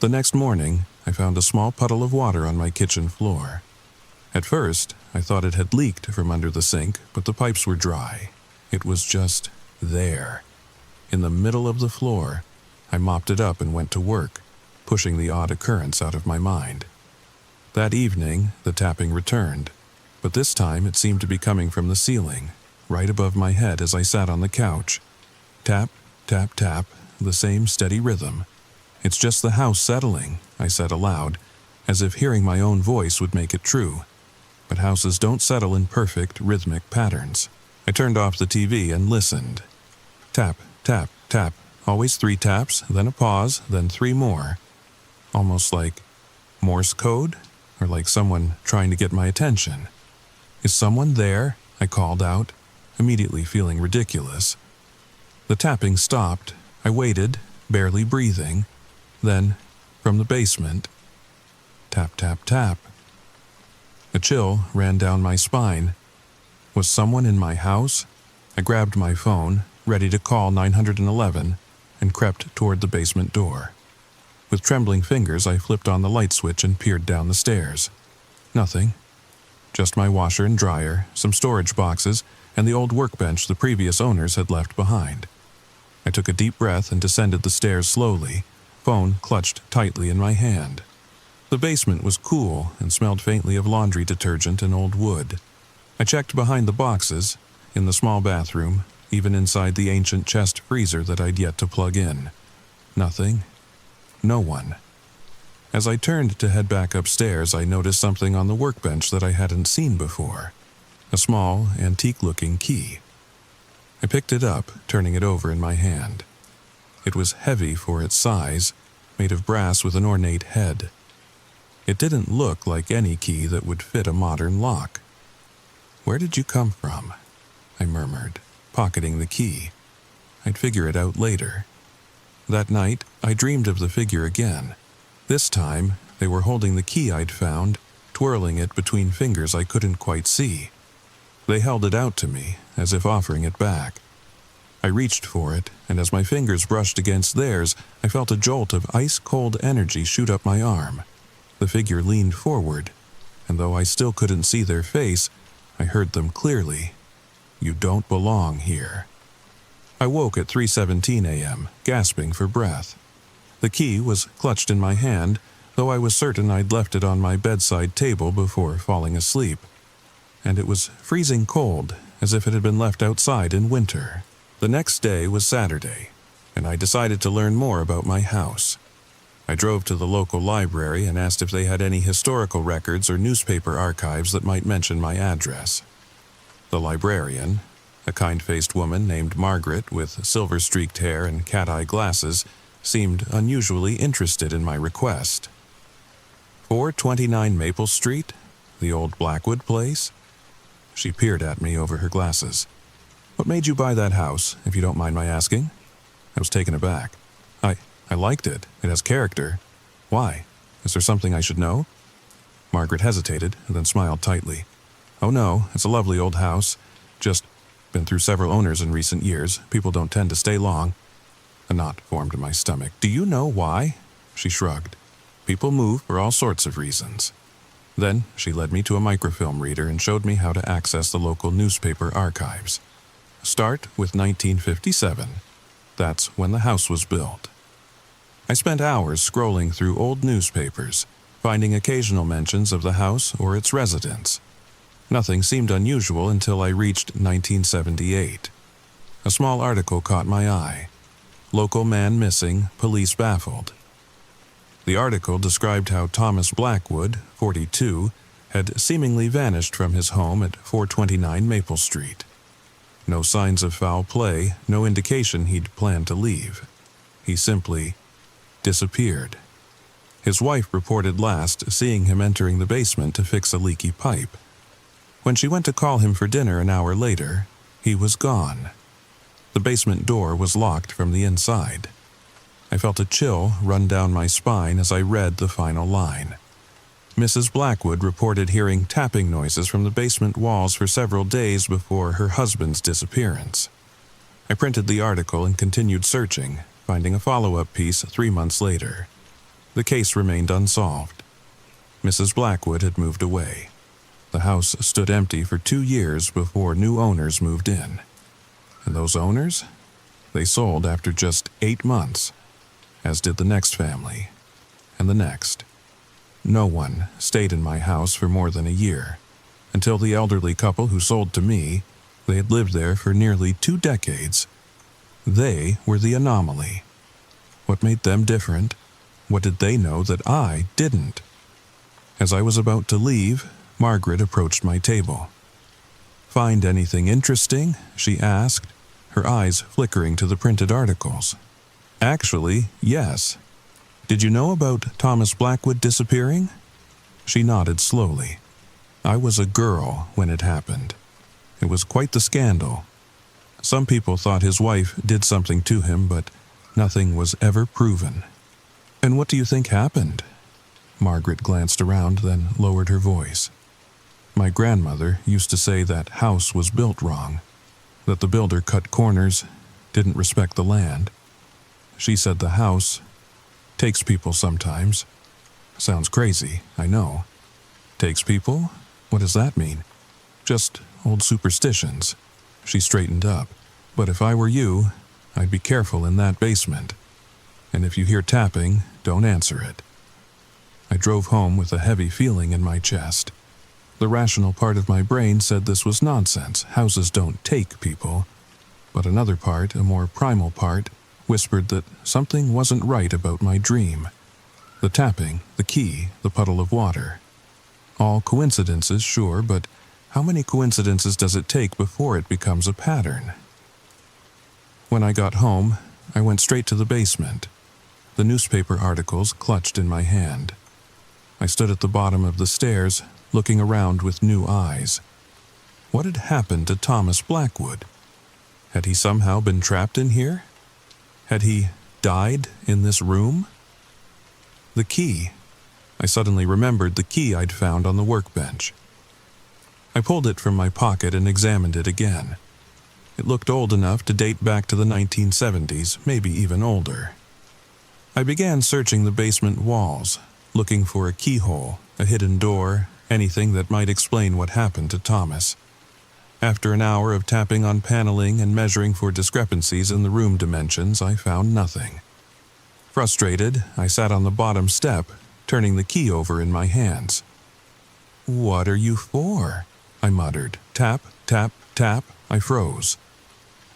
The next morning, I found a small puddle of water on my kitchen floor. At first, I thought it had leaked from under the sink, but the pipes were dry. It was just there, in the middle of the floor. I mopped it up and went to work, pushing the odd occurrence out of my mind. That evening, the tapping returned, but this time it seemed to be coming from the ceiling, right above my head as I sat on the couch. Tap, tap, tap, the same steady rhythm. "It's just the house settling," I said aloud, as if hearing my own voice would make it true. But houses don't settle in perfect, rhythmic patterns. I turned off the TV and listened. Tap, tap, tap. Always 3 taps, then a pause, then 3 more. Almost like Morse code, or like someone trying to get my attention. "Is someone there?" I called out, immediately feeling ridiculous. The tapping stopped. I waited, barely breathing. Then, from the basement, tap, tap, tap. A chill ran down my spine. Was someone in my house? I grabbed my phone, ready to call 911, and crept toward the basement door. With trembling fingers, I flipped on the light switch and peered down the stairs. Nothing. Just my washer and dryer, some storage boxes, and the old workbench the previous owners had left behind. I took a deep breath and descended the stairs slowly, phone clutched tightly in my hand. The basement was cool and smelled faintly of laundry detergent and old wood. I checked behind the boxes, in the small bathroom, even inside the ancient chest freezer that I'd yet to plug in. Nothing. No one. As I turned to head back upstairs, I noticed something on the workbench that I hadn't seen before. A small, antique-looking key. I picked it up, turning it over in my hand. It was heavy for its size, made of brass with an ornate head. It didn't look like any key that would fit a modern lock. "Where did you come from?" I murmured, pocketing the key. I'd figure it out later. That night, I dreamed of the figure again. This time, they were holding the key I'd found, twirling it between fingers I couldn't quite see. They held it out to me, as if offering it back. I reached for it, and as my fingers brushed against theirs, I felt a jolt of ice-cold energy shoot up my arm. The figure leaned forward, and though I still couldn't see their face, I heard them clearly. "You don't belong here." I woke at 3:17 a.m., gasping for breath. The key was clutched in my hand, though I was certain I'd left it on my bedside table before falling asleep. And it was freezing cold, as if it had been left outside in winter. The next day was Saturday, and I decided to learn more about my house. I drove to the local library and asked if they had any historical records or newspaper archives that might mention my address. The librarian, a kind-faced woman named Margaret with silver-streaked hair and cat-eye glasses, seemed unusually interested in my request. 429 Maple Street? The old Blackwood place? She peered at me over her glasses. "What made you buy that house, if you don't mind my asking?" I was taken aback. I liked it. It has character. Why? Is there something I should know?" Margaret hesitated and then smiled tightly. "Oh no, it's a lovely old house. Just been through several owners in recent years. People don't tend to stay long." A knot formed in my stomach. "Do you know why?" She shrugged. "People move for all sorts of reasons." Then she led me to a microfilm reader and showed me how to access the local newspaper archives. Start with 1957. That's when the house was built. I spent hours scrolling through old newspapers, finding occasional mentions of the house or its residents. Nothing seemed unusual until I reached 1978. A small article caught my eye. "Local man missing, police baffled." The article described how Thomas Blackwood, 42, had seemingly vanished from his home at 429 Maple Street. No signs of foul play, no indication he'd planned to leave. He simply disappeared. His wife reported last seeing him entering the basement to fix a leaky pipe. When she went to call him for dinner an hour later, he was gone. The basement door was locked from the inside. I felt a chill run down my spine as I read the final line. Mrs. Blackwood reported hearing tapping noises from the basement walls for several days before her husband's disappearance. I printed the article and continued searching, finding a follow-up piece 3 months later. The case remained unsolved. Mrs. Blackwood had moved away. The house stood empty for 2 years before new owners moved in. And those owners? They sold after just 8 months, as did the next family, and the next. No one stayed in my house for more than a year, until the elderly couple who sold to me. They had lived there for nearly 2 decades. They were the anomaly. What made them different? What did they know that I didn't? As I was about to leave, Margaret approached my table. "Find anything interesting?" she asked, her eyes flickering to the printed articles. "Actually, yes. Did you know about Thomas Blackwood disappearing?" She nodded slowly. "I was a girl when it happened. It was quite the scandal. Some people thought his wife did something to him, but nothing was ever proven." "And what do you think happened?" Margaret glanced around, then lowered her voice. "My grandmother used to say that house was built wrong, that the builder cut corners, didn't respect the land. She said the house takes people sometimes. Sounds crazy, I know. Takes people? What does that mean?" "Just old superstitions." She straightened up. "But if I were you, I'd be careful in that basement. And if you hear tapping, don't answer it." I drove home with a heavy feeling in my chest. The rational part of my brain said this was nonsense. Houses don't take people. But another part, a more primal part, whispered that something wasn't right about my dream. The tapping, the key, the puddle of water. All coincidences, sure, but how many coincidences does it take before it becomes a pattern? When I got home, I went straight to the basement, the newspaper articles clutched in my hand. I stood at the bottom of the stairs, looking around with new eyes. What had happened to Thomas Blackwood? Had he somehow been trapped in here? Had he died in this room? The key. I suddenly remembered the key I'd found on the workbench. I pulled it from my pocket and examined it again. It looked old enough to date back to the 1970s, maybe even older. I began searching the basement walls, looking for a keyhole, a hidden door, anything that might explain what happened to Thomas. After an hour of tapping on paneling and measuring for discrepancies in the room dimensions, I found nothing. Frustrated, I sat on the bottom step, turning the key over in my hands. "What are you for?" I muttered. Tap, tap, tap. I froze.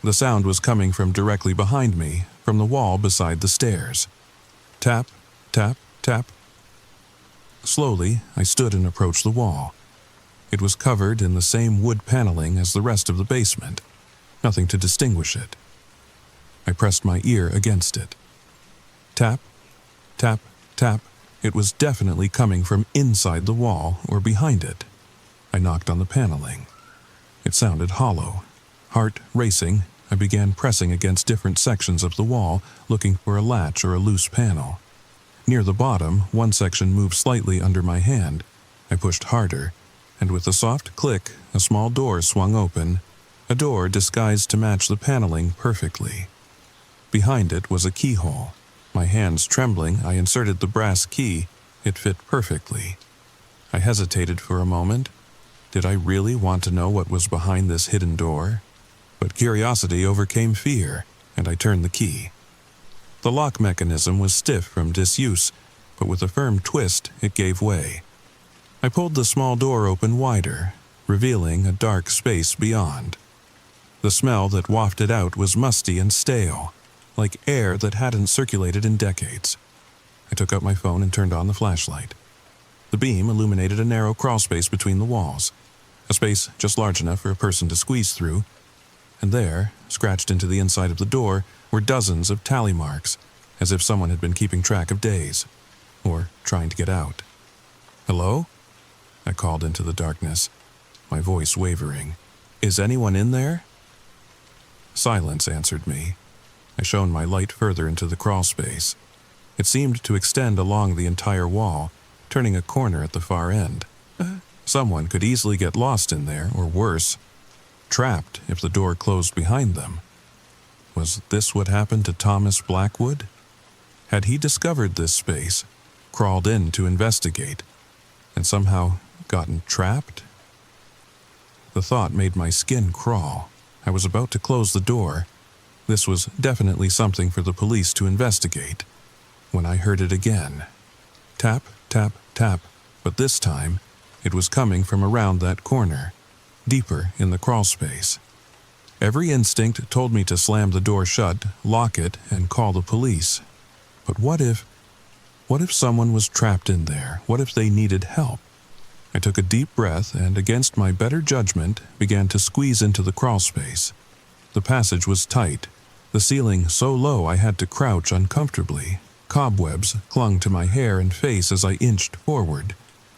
The sound was coming from directly behind me, from the wall beside the stairs. Tap, tap, tap. Slowly, I stood and approached the wall. It was covered in the same wood paneling as the rest of the basement, nothing to distinguish it. I pressed my ear against it. Tap, tap, tap. It was definitely coming from inside the wall or behind it. I knocked on the paneling. It sounded hollow. Heart racing, I began pressing against different sections of the wall, looking for a latch or a loose panel. Near the bottom, one section moved slightly under my hand. I pushed harder, and with a soft click, a small door swung open, a door disguised to match the paneling perfectly. Behind it was a keyhole. My hands trembling, I inserted the brass key. It fit perfectly. I hesitated for a moment. Did I really want to know what was behind this hidden door? But curiosity overcame fear, and I turned the key. The lock mechanism was stiff from disuse, but with a firm twist, it gave way. I pulled the small door open wider, revealing a dark space beyond. The smell that wafted out was musty and stale, like air that hadn't circulated in decades. I took out my phone and turned on the flashlight. The beam illuminated a narrow crawlspace between the walls, a space just large enough for a person to squeeze through, and there, scratched into the inside of the door, were dozens of tally marks, as if someone had been keeping track of days, or trying to get out. "Hello?" I called into the darkness, my voice wavering. "Is anyone in there?" Silence answered me. I shone my light further into the crawlspace. It seemed to extend along the entire wall, turning a corner at the far end. Someone could easily get lost in there, or worse, trapped if the door closed behind them. Was this what happened to Thomas Blackwood? Had he discovered this space, crawled in to investigate, and somehow gotten trapped? The thought made my skin crawl. I was about to close the door. This was definitely something for the police to investigate, when I heard it again. Tap, tap, tap, but this time it was coming from around that corner, deeper in the crawlspace. Every instinct told me to slam the door shut, lock it, and call the police. But what if someone was trapped in there? What if they needed help? I took a deep breath and, against my better judgment, began to squeeze into the crawlspace. The passage was tight, the ceiling so low I had to crouch uncomfortably. Cobwebs clung to my hair and face as I inched forward,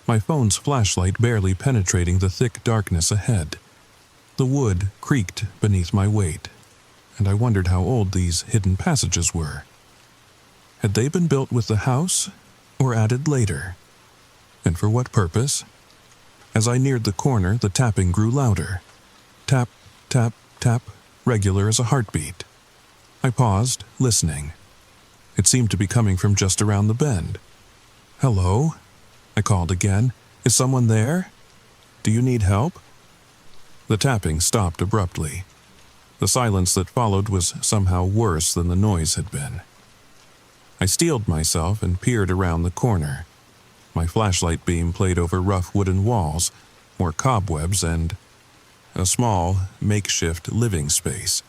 my phone's flashlight barely penetrating the thick darkness ahead. The wood creaked beneath my weight, and I wondered how old these hidden passages were. Had they been built with the house, or added later? And for what purpose? As I neared the corner, the tapping grew louder. Tap, tap, tap, regular as a heartbeat. I paused, listening. It seemed to be coming from just around the bend. "Hello?" I called again. "Is someone there? Do you need help?" The tapping stopped abruptly. The silence that followed was somehow worse than the noise had been. I steeled myself and peered around the corner. My flashlight beam played over rough wooden walls, more cobwebs, and a small, makeshift living space.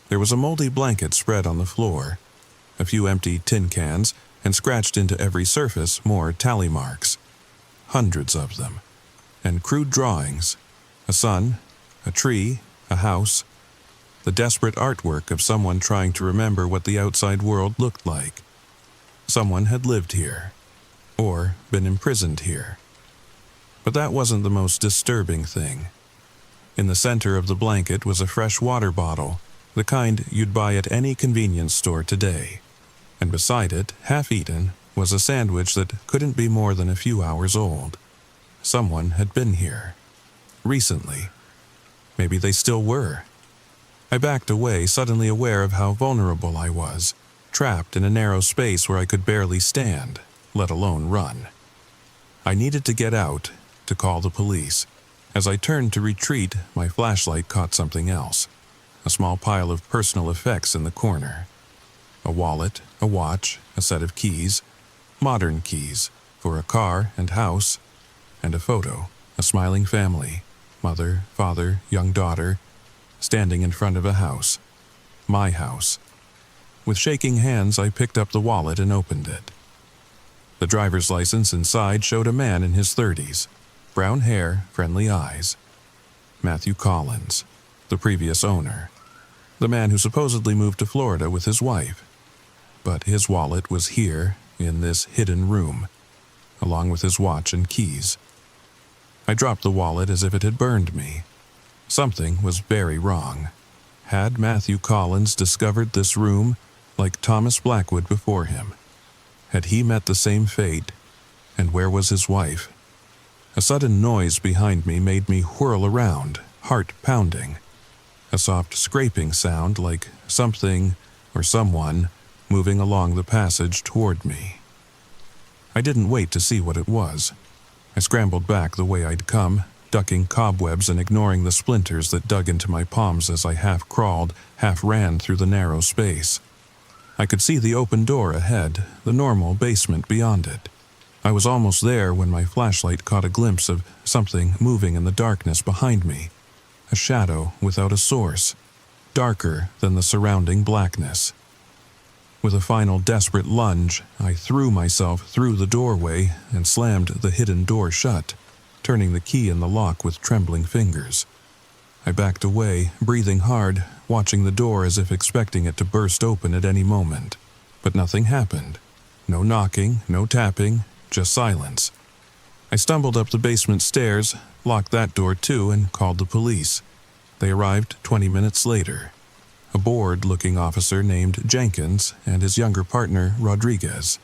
There was a moldy blanket spread on the floor, a few empty tin cans, and scratched into every surface more tally marks. Hundreds of them. And crude drawings. A sun, a tree, a house. The desperate artwork of someone trying to remember what the outside world looked like. Someone had lived here, or been imprisoned here. But that wasn't the most disturbing thing. In the center of the blanket was a fresh water bottle, the kind you'd buy at any convenience store today. And beside it, half-eaten, was a sandwich that couldn't be more than a few hours old. Someone had been here. Recently. Maybe they still were. I backed away, suddenly aware of how vulnerable I was, trapped in a narrow space where I could barely stand, let alone run. I needed to get out, to call the police. As I turned to retreat, my flashlight caught something else. A small pile of personal effects in the corner. A wallet, a watch, a set of keys, modern keys, for a car and house, and a photo, a smiling family, mother, father, young daughter, standing in front of a house. My house. With shaking hands, I picked up the wallet and opened it. The driver's license inside showed a man in his 30s, brown hair, friendly eyes. Matthew Collins, the previous owner, the man who supposedly moved to Florida with his wife. But his wallet was here, in this hidden room, along with his watch and keys. I dropped the wallet as if it had burned me. Something was very wrong. Had Matthew Collins discovered this room like Thomas Blackwood before him? Had he met the same fate? And where was his wife? A sudden noise behind me made me whirl around, heart pounding. A soft scraping sound like something or someone moving along the passage toward me. I didn't wait to see what it was. I scrambled back the way I'd come, ducking cobwebs and ignoring the splinters that dug into my palms as I half crawled, half ran through the narrow space. I could see the open door ahead, the normal basement beyond it. I was almost there when my flashlight caught a glimpse of something moving in the darkness behind me. A shadow without a source, darker than the surrounding blackness. With a final desperate lunge, I threw myself through the doorway and slammed the hidden door shut, turning the key in the lock with trembling fingers. I backed away, breathing hard, watching the door as if expecting it to burst open at any moment. But nothing happened. No knocking, no tapping, just silence. I stumbled up the basement stairs, locked that door too, and called the police. They arrived 20 minutes later. A bored-looking officer named Jenkins and his younger partner, Rodriguez.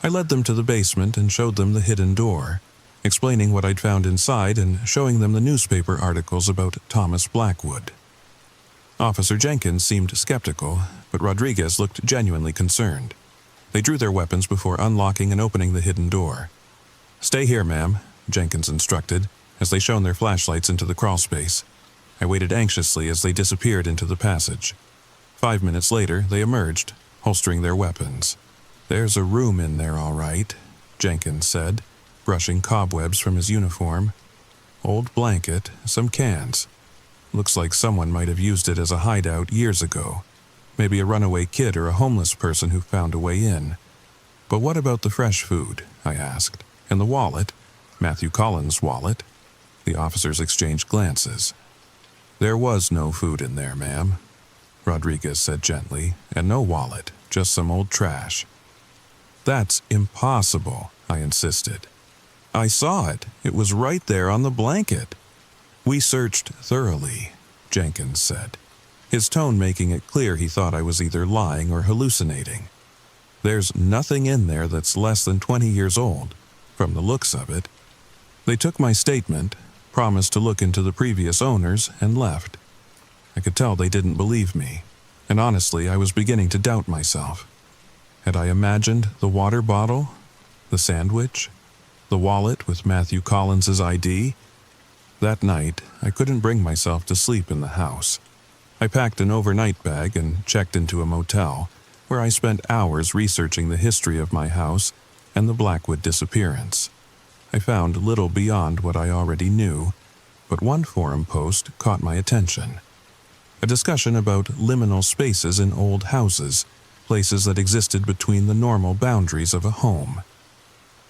I led them to the basement and showed them the hidden door, explaining what I'd found inside and showing them the newspaper articles about Thomas Blackwood. Officer Jenkins seemed skeptical, but Rodriguez looked genuinely concerned. They drew their weapons before unlocking and opening the hidden door. "Stay here, ma'am," Jenkins instructed, as they shone their flashlights into the crawlspace. I waited anxiously as they disappeared into the passage. 5 minutes later, they emerged, holstering their weapons. "There's a room in there, all right," Jenkins said, brushing cobwebs from his uniform. "Old blanket, some cans. Looks like someone might have used it as a hideout years ago. Maybe a runaway kid or a homeless person who found a way in. But what about the fresh food?" I asked. "And the wallet? Matthew Collins' wallet?" The officers exchanged glances. "There was no food in there, ma'am," Rodriguez said gently, "and no wallet, just some old trash." "That's impossible," I insisted. "I saw it. It was right there on the blanket." "We searched thoroughly," Jenkins said, his tone making it clear he thought I was either lying or hallucinating. "There's nothing in there that's less than 20 years old, from the looks of it." They took my statement, promised to look into the previous owners, and left. I could tell they didn't believe me, and honestly, I was beginning to doubt myself. Had I imagined the water bottle, the sandwich, the wallet with Matthew Collins's ID? That night, I couldn't bring myself to sleep in the house. I packed an overnight bag and checked into a motel, where I spent hours researching the history of my house and the Blackwood disappearance. I found little beyond what I already knew, but one forum post caught my attention. A discussion about liminal spaces in old houses, places that existed between the normal boundaries of a home.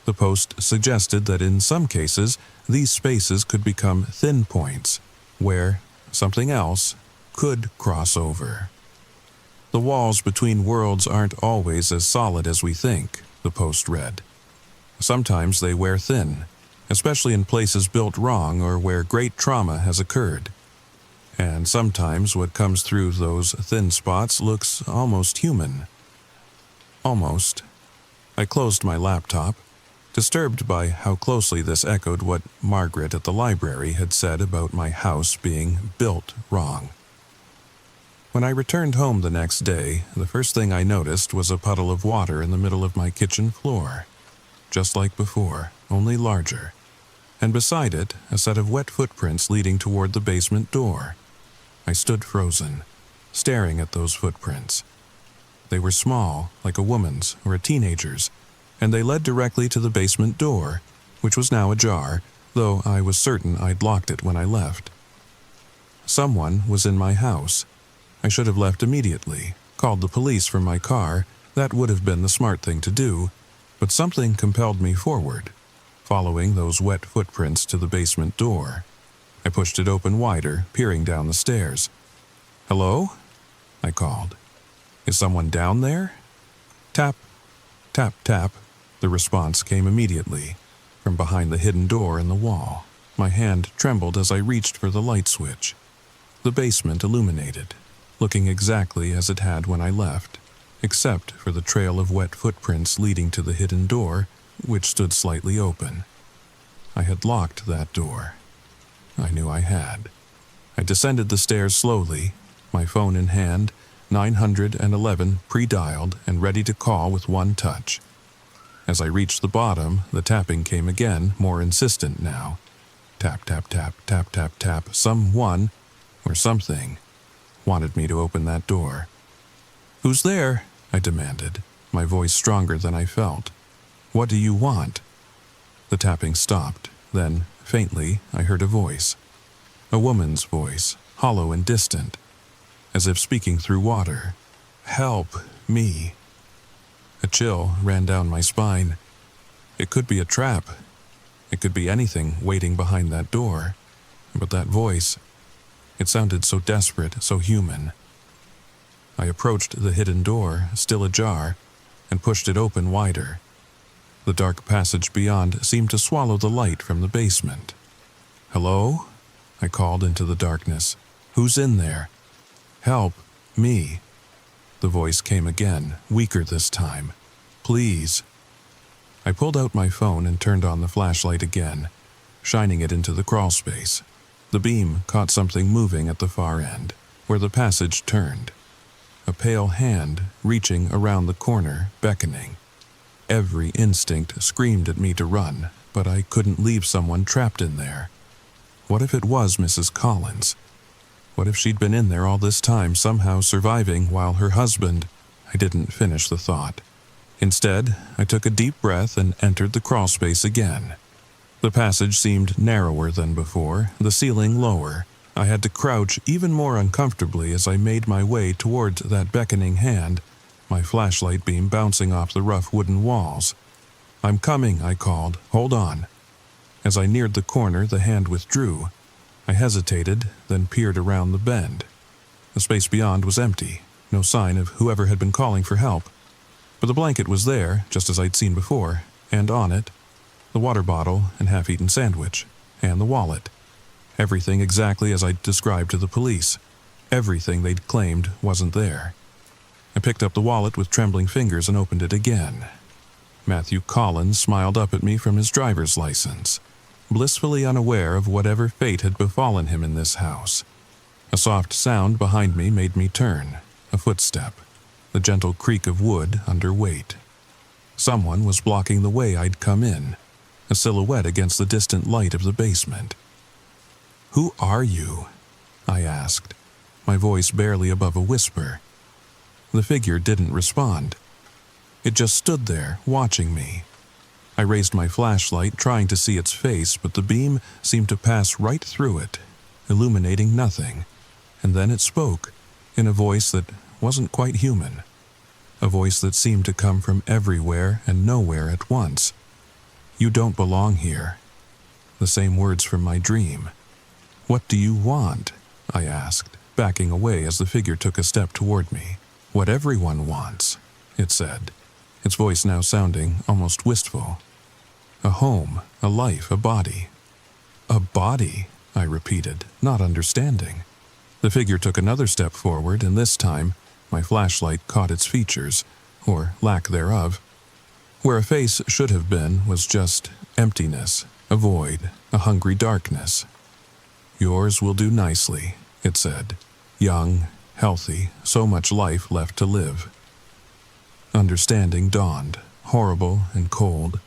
The post suggested that in some cases, these spaces could become thin points, where something else could cross over. "The walls between worlds aren't always as solid as we think," the post read. "Sometimes they wear thin, especially in places built wrong or where great trauma has occurred. And sometimes what comes through those thin spots looks almost human." Almost. I closed my laptop, disturbed by how closely this echoed what Margaret at the library had said about my house being built wrong. When I returned home the next day, the first thing I noticed was a puddle of water in the middle of my kitchen floor. Just like before, only larger. and beside it, a set of wet footprints leading toward the basement door. I stood frozen, staring at those footprints. They were small, like a woman's or a teenager's, and they led directly to the basement door, which was now ajar, though I was certain I'd locked it when I left. Someone was in my house. I should have left immediately, called the police from my car. That would have been the smart thing to do, but something compelled me forward, following those wet footprints to the basement door. I pushed it open wider, peering down the stairs. "Hello?" I called. "Is someone down there?" Tap, tap, tap. The response came immediately, from behind the hidden door in the wall. My hand trembled as I reached for the light switch. The basement illuminated, looking exactly as it had when I left, except for the trail of wet footprints leading to the hidden door, which stood slightly open. I had locked that door. I knew I had. I descended the stairs slowly, my phone in hand, 911 pre-dialed and ready to call with one touch. As I reached the bottom, the tapping came again, more insistent now. Tap, tap, tap, tap, tap, tap. Someone, or something, wanted me to open that door. "Who's there?" I demanded, my voice stronger than I felt. "What do you want?" The tapping stopped. Then, faintly, I heard a voice. A woman's voice, hollow and distant, as if speaking through water. "Help me." A chill ran down my spine. It could be a trap. It could be anything waiting behind that door. But that voice, it sounded so desperate, so human. I approached the hidden door, still ajar, and pushed it open wider. The dark passage beyond seemed to swallow the light from the basement. "Hello?" I called into the darkness. "Who's in there?" "Help me." The voice came again, weaker this time. "Please." I pulled out my phone and turned on the flashlight again, shining it into the crawlspace. The beam caught something moving at the far end, where the passage turned. A pale hand reaching around the corner, beckoning. Every instinct screamed at me to run, but I couldn't leave someone trapped in there. What if it was Mrs. Collins? What if she'd been in there all this time, somehow surviving while her husband... I didn't finish the thought. Instead, I took a deep breath and entered the crawlspace again. The passage seemed narrower than before, the ceiling lower. I had to crouch even more uncomfortably as I made my way towards that beckoning hand, my flashlight beam bouncing off the rough wooden walls. "I'm coming," I called. "Hold on." As I neared the corner, the hand withdrew. I hesitated, then peered around the bend. The space beyond was empty, no sign of whoever had been calling for help. But the blanket was there, just as I'd seen before, and on it, the water bottle and half-eaten sandwich, and the wallet. Everything exactly as I'd described to the police. Everything they'd claimed wasn't there. I picked up the wallet with trembling fingers and opened it again. Matthew Collins smiled up at me from his driver's license, blissfully unaware of whatever fate had befallen him in this house. A soft sound behind me made me turn, a footstep, the gentle creak of wood under weight. Someone was blocking the way I'd come in, a silhouette against the distant light of the basement. "Who are you?" I asked, my voice barely above a whisper. The figure didn't respond. It just stood there, watching me. I raised my flashlight, trying to see its face, but the beam seemed to pass right through it, illuminating nothing. And then it spoke, in a voice that wasn't quite human. A voice that seemed to come from everywhere and nowhere at once. "You don't belong here." The same words from my dream. "What do you want?" I asked, backing away as the figure took a step toward me. "What everyone wants," it said, its voice now sounding almost wistful. "A home, a life, a body." "A body," I repeated, not understanding. The figure took another step forward, and this time, my flashlight caught its features, or lack thereof. Where a face should have been was just emptiness, a void, a hungry darkness. "Yours will do nicely," it said. "Young, healthy, so much life left to live." Understanding dawned, horrible and cold.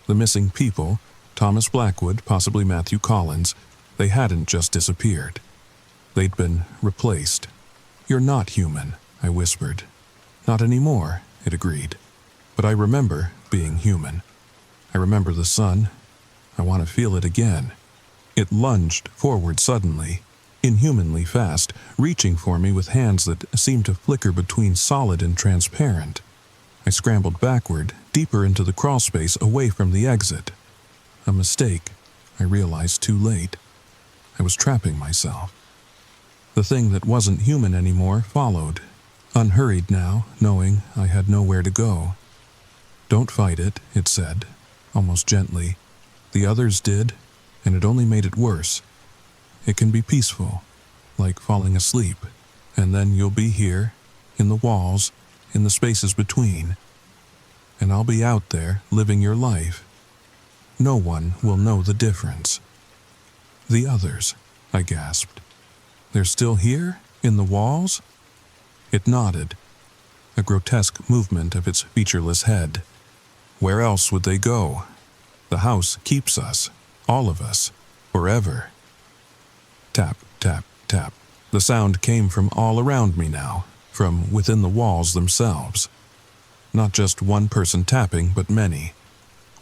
The missing people, Thomas Blackwood, possibly Matthew Collins, they hadn't just disappeared. They'd been replaced. "You're not human," I whispered. "Not anymore," it agreed. "But I remember being human. I remember the sun. I want to feel it again." It lunged forward suddenly, inhumanly fast, reaching for me with hands that seemed to flicker between solid and transparent. I scrambled backward, deeper into the crawlspace away from the exit. A mistake, I realized too late. I was trapping myself. The thing that wasn't human anymore followed, unhurried now, knowing I had nowhere to go. "Don't fight it," it said, almost gently. "The others did, and it only made it worse. It can be peaceful, like falling asleep, and then you'll be here, in the walls, in the spaces between. And I'll be out there, living your life. No one will know the difference." "The others," I gasped. "They're still here, in the walls?" It nodded, a grotesque movement of its featureless head. "Where else would they go? The house keeps us, all of us, forever." Tap, tap, tap. The sound came from all around me now, from within the walls themselves. Not just one person tapping, but many,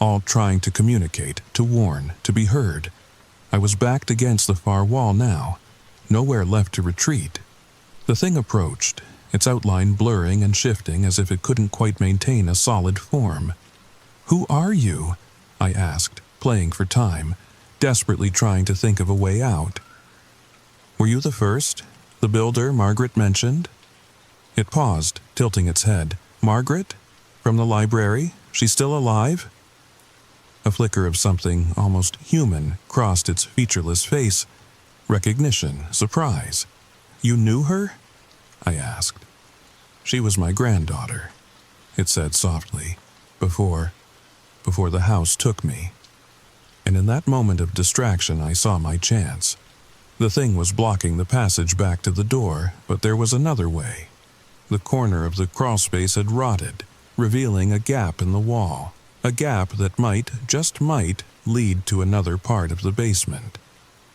all trying to communicate, to warn, to be heard. I was backed against the far wall now, nowhere left to retreat. The thing approached, its outline blurring and shifting as if it couldn't quite maintain a solid form. "Who are you?" I asked, playing for time, desperately trying to think of a way out. "Were you the first? The builder Margaret mentioned?" It paused, tilting its head. "Margaret? From the library? She's still alive?" A flicker of something almost human crossed its featureless face. Recognition, surprise. "You knew her?" I asked. "She was my granddaughter," it said softly, before the house took me. And in that moment of distraction I saw my chance. The thing was blocking the passage back to the door, but there was another way. The corner of the crawlspace had rotted, revealing a gap in the wall, a gap that might, just might, lead to another part of the basement.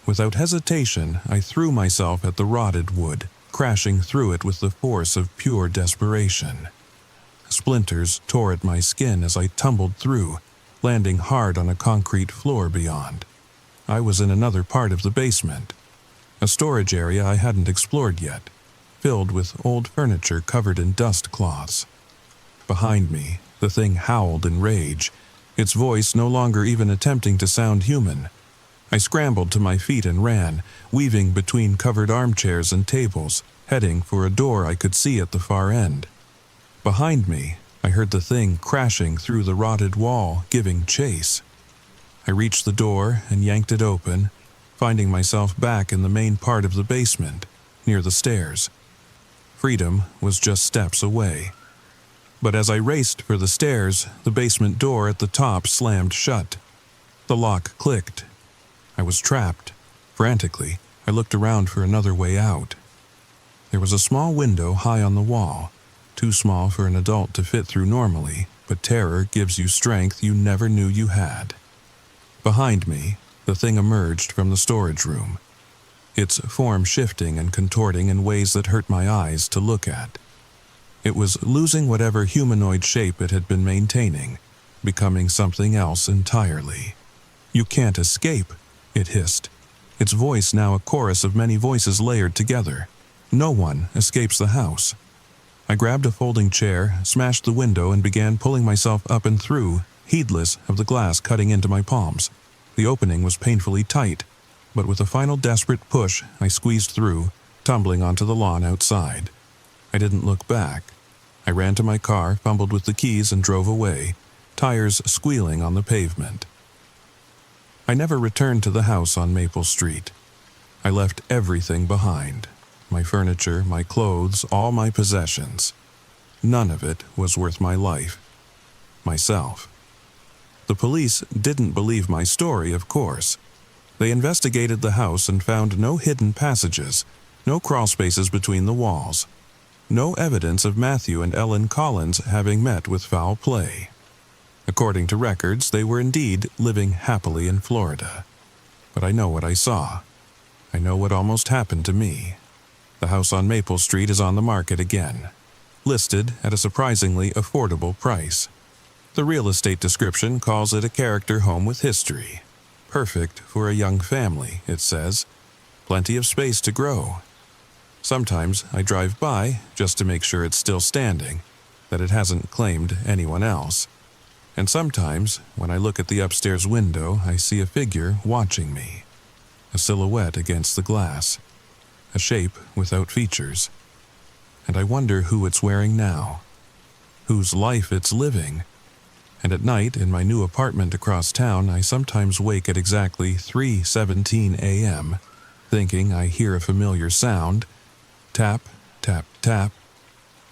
Without hesitation, I threw myself at the rotted wood, crashing through it with the force of pure desperation. Splinters tore at my skin as I tumbled through, landing hard on a concrete floor beyond. I was in another part of the basement, a storage area I hadn't explored yet, filled with old furniture covered in dust cloths. Behind me, the thing howled in rage, its voice no longer even attempting to sound human. I scrambled to my feet and ran, weaving between covered armchairs and tables, heading for a door I could see at the far end. Behind me, I heard the thing crashing through the rotted wall, giving chase. I reached the door and yanked it open, finding myself back in the main part of the basement, near the stairs. Freedom was just steps away. But as I raced for the stairs, the basement door at the top slammed shut. The lock clicked. I was trapped. Frantically, I looked around for another way out. There was a small window high on the wall, too small for an adult to fit through normally, but terror gives you strength you never knew you had. Behind me, the thing emerged from the storage room, its form shifting and contorting in ways that hurt my eyes to look at. It was losing whatever humanoid shape it had been maintaining, becoming something else entirely. "You can't escape," it hissed, its voice now a chorus of many voices layered together. "No one escapes the house." I grabbed a folding chair, smashed the window, and began pulling myself up and through, heedless of the glass cutting into my palms. The opening was painfully tight, but with a final desperate push, I squeezed through, tumbling onto the lawn outside. I didn't look back. I ran to my car, fumbled with the keys, and drove away, tires squealing on the pavement. I never returned to the house on Maple Street. I left everything behind. My furniture, my clothes, all my possessions. None of it was worth my life. Myself. The police didn't believe my story, of course. They investigated the house and found no hidden passages, no crawlspaces between the walls, no evidence of Matthew and Ellen Collins having met with foul play. According to records, they were indeed living happily in Florida. But I know what I saw. I know what almost happened to me. The house on Maple Street is on the market again, listed at a surprisingly affordable price. The real estate description calls it a character home with history. Perfect for a young family, it says. Plenty of space to grow. Sometimes I drive by just to make sure it's still standing, that it hasn't claimed anyone else. And sometimes, when I look at the upstairs window, I see a figure watching me. A silhouette against the glass. A shape without features. And I wonder who it's wearing now. Whose life it's living. And at night, in my new apartment across town, I sometimes wake at exactly 3:17 a.m., thinking I hear a familiar sound. Tap, tap, tap.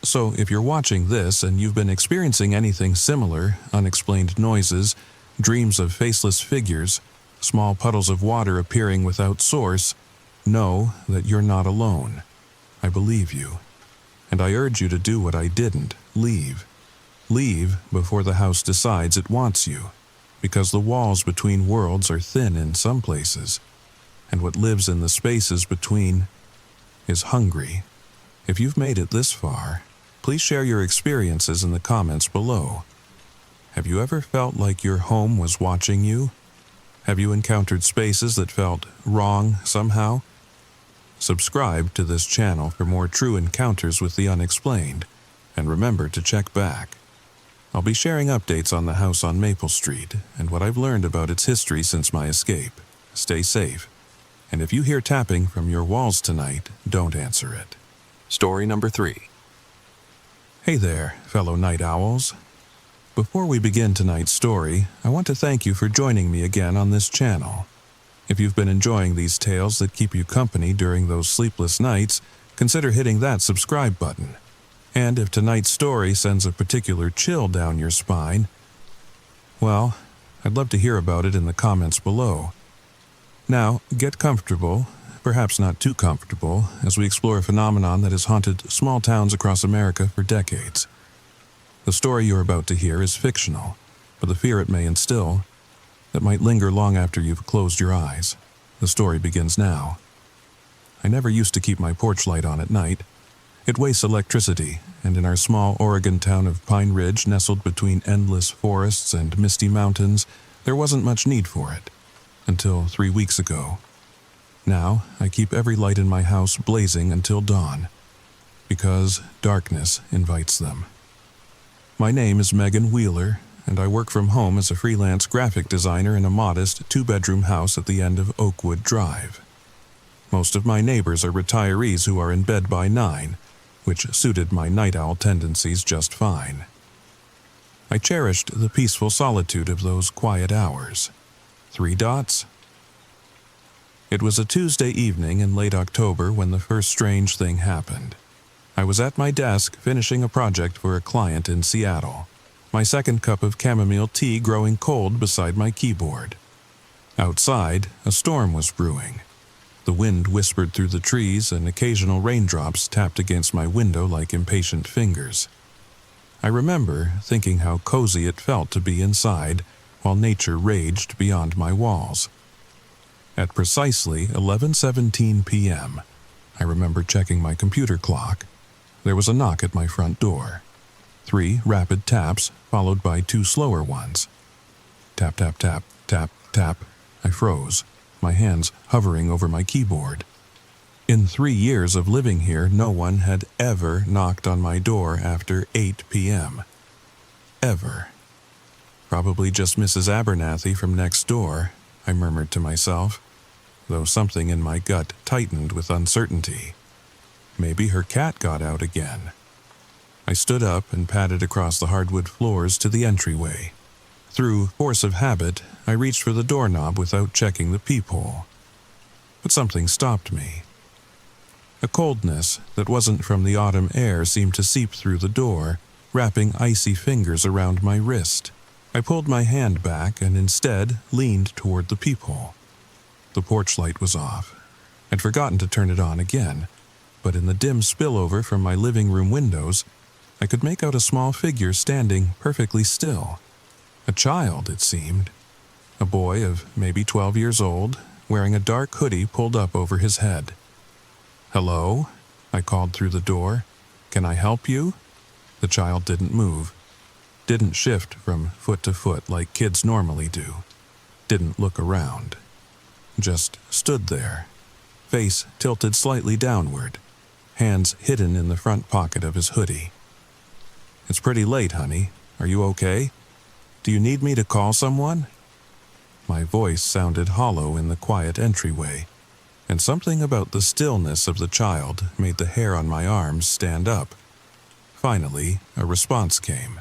So if you're watching this and you've been experiencing anything similar, unexplained noises, dreams of faceless figures, small puddles of water appearing without source, know that you're not alone. I believe you. And I urge you to do what I didn't, leave. Leave before the house decides it wants you, because the walls between worlds are thin in some places, and what lives in the spaces between is hungry. If you've made it this far, please share your experiences in the comments below. Have you ever felt like your home was watching you? Have you encountered spaces that felt wrong somehow? Subscribe to this channel for more true encounters with the unexplained, and remember to check back. I'll be sharing updates on the house on Maple Street and what I've learned about its history since my escape. Stay safe, and if you hear tapping from your walls tonight, don't answer it. Story number 3. Hey there, fellow night owls. Before we begin tonight's story, I want to thank you for joining me again on this channel. If you've been enjoying these tales that keep you company during those sleepless nights, consider hitting that subscribe button. And if tonight's story sends a particular chill down your spine, well, I'd love to hear about it in the comments below. Now, get comfortable, perhaps not too comfortable, as we explore a phenomenon that has haunted small towns across America for decades. The story you're about to hear is fictional, but the fear it may instill, that might linger long after you've closed your eyes. The story begins now. I never used to keep my porch light on at night. It wastes electricity, and in our small Oregon town of Pine Ridge, nestled between endless forests and misty mountains, there wasn't much need for it. Until 3 weeks ago. Now, I keep every light in my house blazing until dawn, because darkness invites them. My name is Megan Wheeler, and I work from home as a freelance graphic designer in a modest 2-bedroom house at the end of Oakwood Drive. Most of my neighbors are retirees who are in bed by 9, which suited my night owl tendencies just fine. I cherished the peaceful solitude of those quiet hours. 3 dots? It was a Tuesday evening in late October when the first strange thing happened. I was at my desk finishing a project for a client in Seattle, my second cup of chamomile tea growing cold beside my keyboard. Outside, a storm was brewing. The wind whispered through the trees and occasional raindrops tapped against my window like impatient fingers. I remember thinking how cozy it felt to be inside while nature raged beyond my walls. At precisely 11:17 p.m., I remember checking my computer clock. There was a knock at my front door. 3 rapid taps, followed by 2 slower ones. Tap, tap, tap, tap, tap. I froze, my hands hovering over my keyboard. In 3 years of living here, no one had ever knocked on my door after 8 p.m. Ever. Probably just Mrs. Abernathy from next door, I murmured to myself, though something in my gut tightened with uncertainty. Maybe her cat got out again. I stood up and padded across the hardwood floors to the entryway. Through force of habit, I reached for the doorknob without checking the peephole. But something stopped me. A coldness that wasn't from the autumn air seemed to seep through the door, wrapping icy fingers around my wrist. I pulled my hand back and instead leaned toward the peephole. The porch light was off. I'd forgotten to turn it on again, but in the dim spillover from my living room windows, I could make out a small figure standing perfectly still. A child, it seemed. A boy of maybe 12 years old, wearing a dark hoodie pulled up over his head. "Hello?" I called through the door. "Can I help you?" The child didn't move. Didn't shift from foot to foot like kids normally do. Didn't look around. Just stood there, face tilted slightly downward, hands hidden in the front pocket of his hoodie. "It's pretty late, honey. Are you okay? Do you need me to call someone?" My voice sounded hollow in the quiet entryway, and something about the stillness of the child made the hair on my arms stand up. Finally, a response came.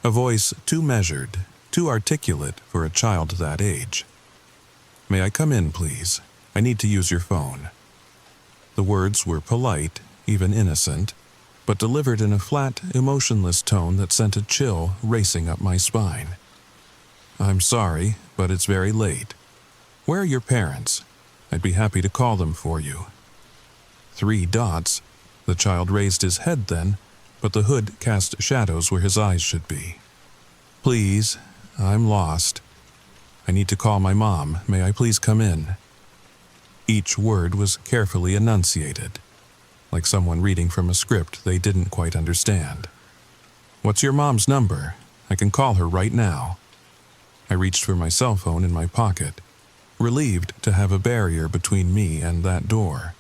A voice too measured, too articulate for a child that age. "May I come in, please? I need to use your phone." The words were polite, even innocent, but delivered in a flat, emotionless tone that sent a chill racing up my spine. "I'm sorry, but it's very late. Where are your parents? I'd be happy to call them for you." 3 dots. The child raised his head then, but the hood cast shadows where his eyes should be. "Please, I'm lost. I need to call my mom. May I please come in?" Each word was carefully enunciated, like someone reading from a script they didn't quite understand. "What's your mom's number? I can call her right now." I reached for my cell phone in my pocket, relieved to have a barrier between me and that door.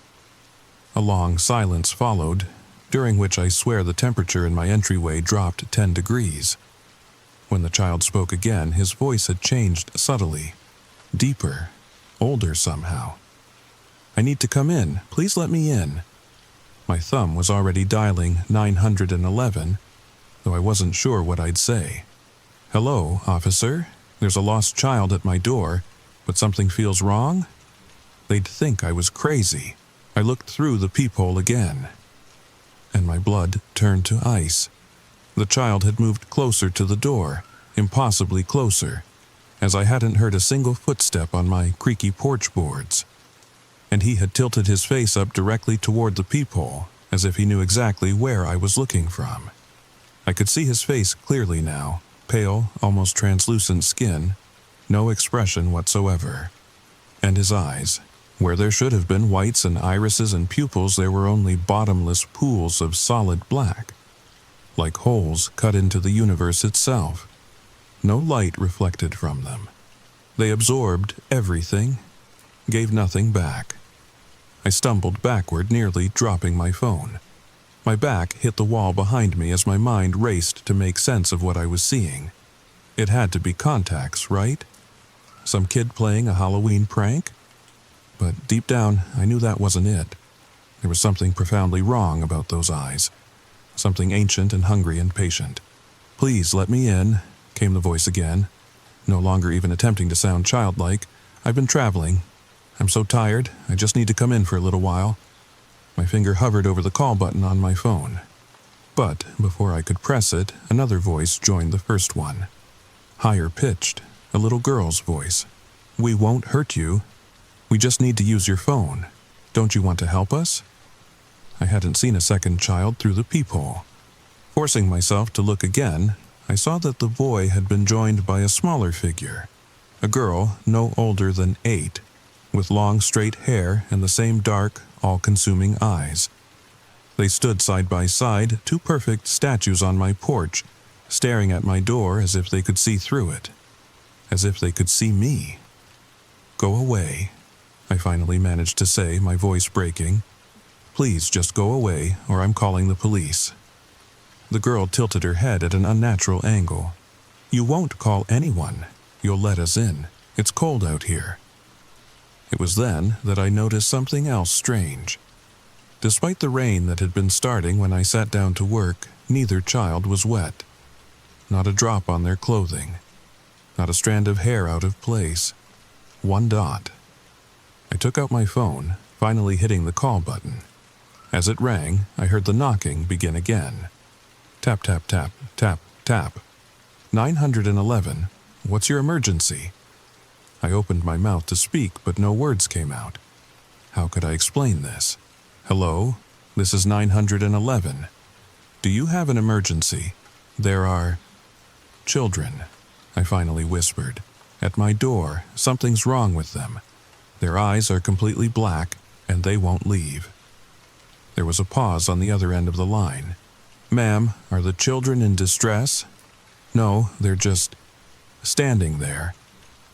A long silence followed, during which I swear the temperature in my entryway dropped 10 degrees. When the child spoke again, his voice had changed subtly, deeper, older somehow. "I need to come in. Please let me in." My thumb was already dialing 911, though I wasn't sure what I'd say. "Hello, officer. There's a lost child at my door, but something feels wrong?" They'd think I was crazy. I looked through the peephole again, and my blood turned to ice. The child had moved closer to the door, impossibly closer, as I hadn't heard a single footstep on my creaky porch boards. And he had tilted his face up directly toward the peephole, as if he knew exactly where I was looking from. I could see his face clearly now, pale, almost translucent skin, no expression whatsoever. And his eyes, where there should have been whites and irises and pupils, there were only bottomless pools of solid black, like holes cut into the universe itself. No light reflected from them. They absorbed everything, gave nothing back. I stumbled backward, nearly dropping my phone. My back hit the wall behind me as my mind raced to make sense of what I was seeing. It had to be contacts, right? Some kid playing a Halloween prank? But deep down, I knew that wasn't it. There was something profoundly wrong about those eyes. Something ancient and hungry and patient. "Please let me in," came the voice again, no longer even attempting to sound childlike. "I've been traveling. I'm so tired, I just need to come in for a little while." My finger hovered over the call button on my phone. But before I could press it, another voice joined the first one. Higher pitched, a little girl's voice. "We won't hurt you. We just need to use your phone. Don't you want to help us?" I hadn't seen a second child through the peephole. Forcing myself to look again, I saw that the boy had been joined by a smaller figure, a girl no older than 8, with long straight hair and the same dark, all-consuming eyes. They stood side by side, 2 perfect statues on my porch, staring at my door as if they could see through it, as if they could see me. "Go away," I finally managed to say, my voice breaking. "Please just go away, or I'm calling the police." The girl tilted her head at an unnatural angle. "You won't call anyone. You'll let us in. It's cold out here." It was then that I noticed something else strange. Despite the rain that had been starting when I sat down to work, neither child was wet. Not a drop on their clothing. Not a strand of hair out of place. 1 dot. I took out my phone, finally hitting the call button. As it rang, I heard the knocking begin again. Tap, tap, tap, tap, tap. 911, what's your emergency? I opened my mouth to speak, but no words came out. How could I explain this? "Hello, this is 911. Do you have an emergency? There are children I finally whispered. "At my door, something's wrong with them. Their eyes are completely black, and they won't leave." There was a pause on the other end of the line. "Ma'am, are the children in distress?" "No, they're just standing there.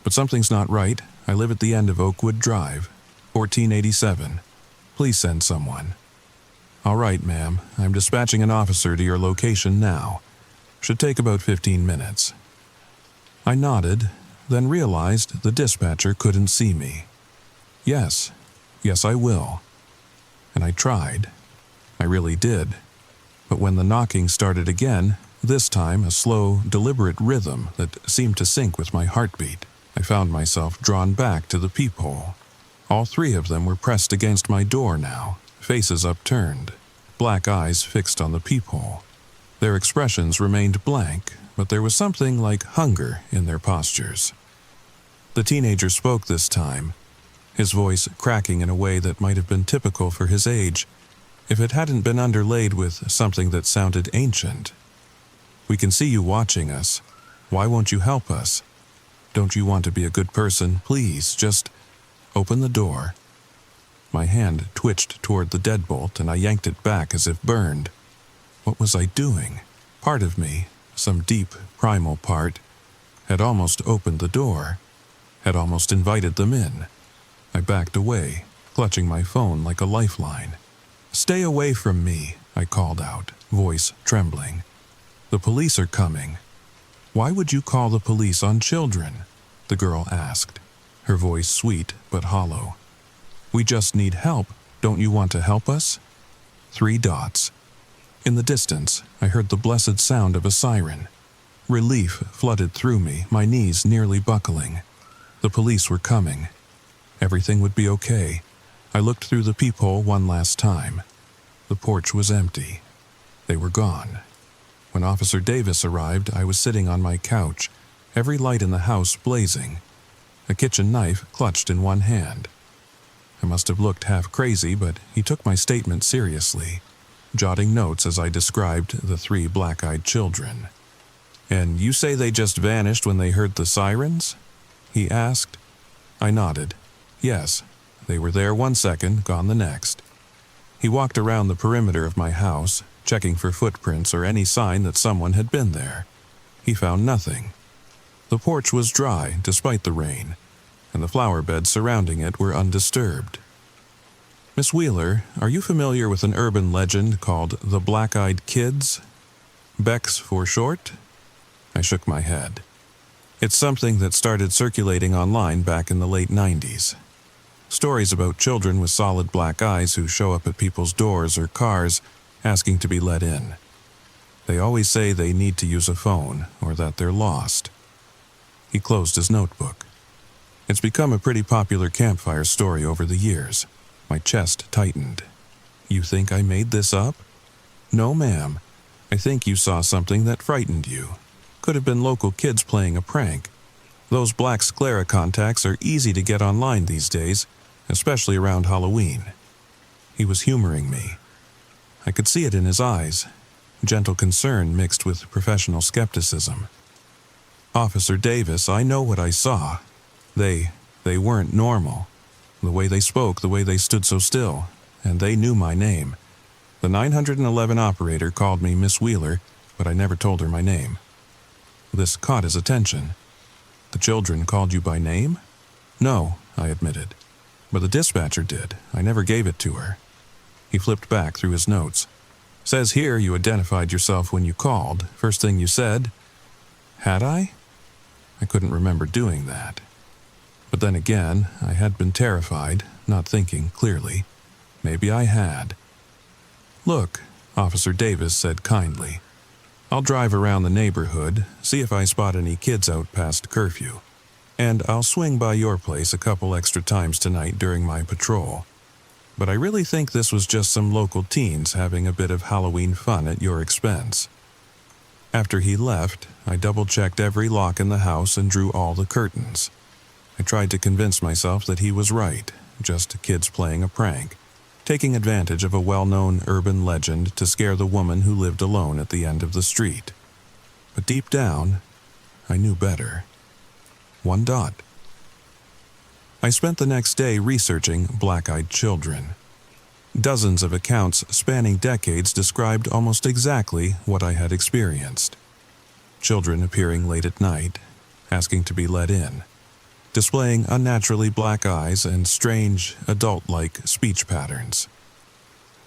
But something's not right. I live at the end of Oakwood Drive, 1487. Please send someone." "All right, ma'am. I'm dispatching an officer to your location now. Should take about 15 minutes." I nodded, then realized the dispatcher couldn't see me. Yes, I will." And I tried. I really did. But when the knocking started again, this time a slow, deliberate rhythm that seemed to sync with my heartbeat, I found myself drawn back to the peephole. All three of them were pressed against my door now, faces upturned, black eyes fixed on the peephole. Their expressions remained blank, but there was something like hunger in their postures. The teenager spoke this time, his voice cracking in a way that might have been typical for his age, if it hadn't been underlaid with something that sounded ancient. "We can see you watching us. Why won't you help us? Don't you want to be a good person? Please, just open the door." My hand twitched toward the deadbolt, and I yanked it back as if burned. What was I doing? Part of me, some deep, primal part, had almost opened the door, had almost invited them in. I backed away, clutching my phone like a lifeline. "Stay away from me," I called out, voice trembling. "The police are coming." "Why would you call the police on children?" the girl asked, her voice sweet but hollow. "We just need help. Don't you want to help us?" 3 dots. In the distance, I heard the blessed sound of a siren. Relief flooded through me, my knees nearly buckling. The police were coming. Everything would be okay. I looked through the peephole one last time. The porch was empty. They were gone. When Officer Davis arrived, I was sitting on my couch, every light in the house blazing, a kitchen knife clutched in one hand. I must have looked half crazy, but he took my statement seriously, jotting notes as I described the 3 black-eyed children. "And you say they just vanished when they heard the sirens?" he asked. I nodded. Yes, they were there 1 second, gone the next. He walked around the perimeter of my house, checking for footprints or any sign that someone had been there. He found nothing. The porch was dry, despite the rain, and the flower beds surrounding it were undisturbed. "Miss Wheeler, are you familiar with an urban legend called the Black-Eyed Kids? Becks for short?" I shook my head. "It's something that started circulating online back in the late 90s. Stories about children with solid black eyes who show up at people's doors or cars asking to be let in. They always say they need to use a phone or that they're lost." He closed his notebook. "It's become a pretty popular campfire story over the years." My chest tightened. "You think I made this up?" "No, ma'am. I think you saw something that frightened you. Could have been local kids playing a prank. Those black sclera contacts are easy to get online these days, especially around Halloween." He was humoring me. I could see it in his eyes, gentle concern mixed with professional skepticism. "Officer Davis, I know what I saw. They weren't normal. The way they spoke, the way they stood so still, and they knew my name. The 911 operator called me Miss Wheeler, but I never told her my name." This caught his attention. "The children called you by name?" "No," I admitted. "But the dispatcher did. I never gave it to her." He flipped back through his notes. "Says here you identified yourself when you called. First thing you said." Had I? I couldn't remember doing that. But then again, I had been terrified, not thinking clearly. Maybe I had. "Look," Officer Davis said kindly. "I'll drive around the neighborhood, see if I spot any kids out past curfew. And I'll swing by your place a couple extra times tonight during my patrol. But I really think this was just some local teens having a bit of Halloween fun at your expense." After he left, I double-checked every lock in the house and drew all the curtains. I tried to convince myself that he was right, just kids playing a prank, taking advantage of a well-known urban legend to scare the woman who lived alone at the end of the street. But deep down, I knew better. 1 dot. I spent the next day researching black-eyed children. Dozens of accounts spanning decades described almost exactly what I had experienced. Children appearing late at night, asking to be let in, displaying unnaturally black eyes and strange, adult-like speech patterns.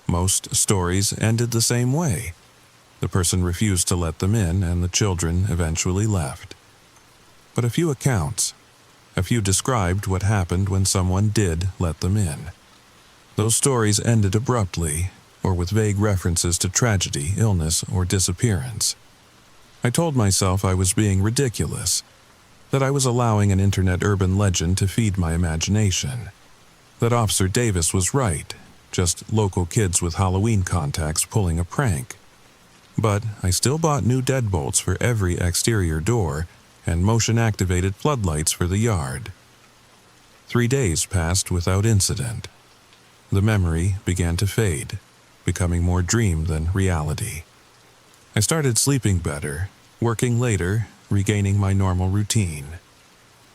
Most stories ended the same way. The person refused to let them in, and the children eventually left. But a few described what happened when someone did let them in. Those stories ended abruptly, or with vague references to tragedy, illness, or disappearance. I told myself I was being ridiculous, that I was allowing an internet urban legend to feed my imagination, that Officer Davis was right, just local kids with Halloween contacts pulling a prank. But I still bought new deadbolts for every exterior door and motion-activated floodlights for the yard. 3 days passed without incident. The memory began to fade, becoming more dream than reality. I started sleeping better, working later, regaining my normal routine.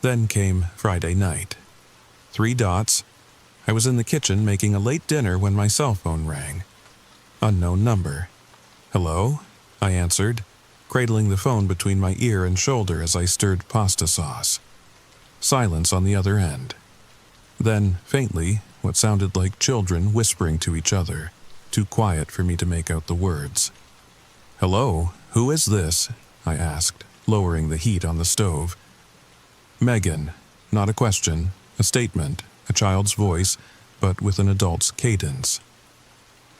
Then came Friday night. 3 dots. I was in the kitchen making a late dinner when my cell phone rang. Unknown number. "Hello?" I answered, cradling the phone between my ear and shoulder as I stirred pasta sauce. Silence on the other end. Then, faintly, what sounded like children whispering to each other, too quiet for me to make out the words. "Hello, who is this?" I asked, lowering the heat on the stove. "Megan." Not a question, a statement, a child's voice, but with an adult's cadence.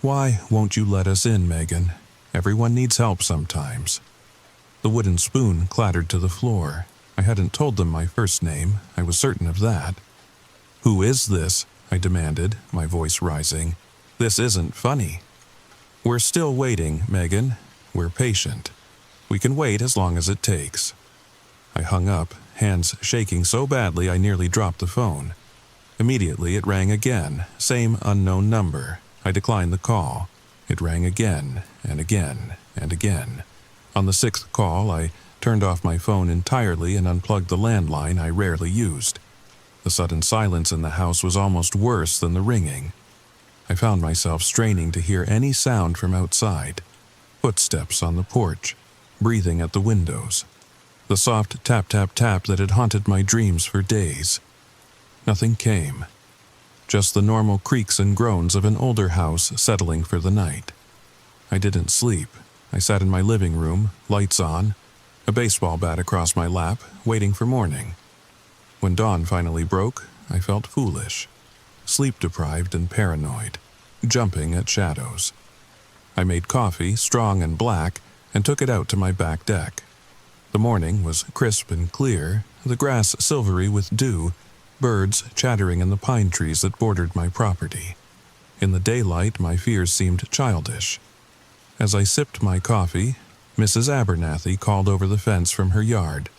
"Why won't you let us in, Megan? Everyone needs help sometimes." The wooden spoon clattered to the floor. I hadn't told them my first name, I was certain of that. "Who is this?" I demanded, my voice rising. "This isn't funny." "We're still waiting, Megan. We're patient. We can wait as long as it takes." I hung up, hands shaking so badly I nearly dropped the phone. Immediately it rang again, same unknown number. I declined the call. It rang again, and again, and again. On the 6th call, I turned off my phone entirely and unplugged the landline I rarely used. The sudden silence in the house was almost worse than the ringing. I found myself straining to hear any sound from outside. Footsteps on the porch, breathing at the windows. The soft tap-tap-tap that had haunted my dreams for days. Nothing came. Just the normal creaks and groans of an older house settling for the night. I didn't sleep. I sat in my living room, lights on, a baseball bat across my lap, waiting for morning. When dawn finally broke, I felt foolish, sleep-deprived and paranoid, jumping at shadows. I made coffee, strong and black, and took it out to my back deck. The morning was crisp and clear, the grass silvery with dew, birds chattering in the pine trees that bordered my property. In the daylight, my fears seemed childish. As I sipped my coffee, Mrs. Abernathy called over the fence from her yard.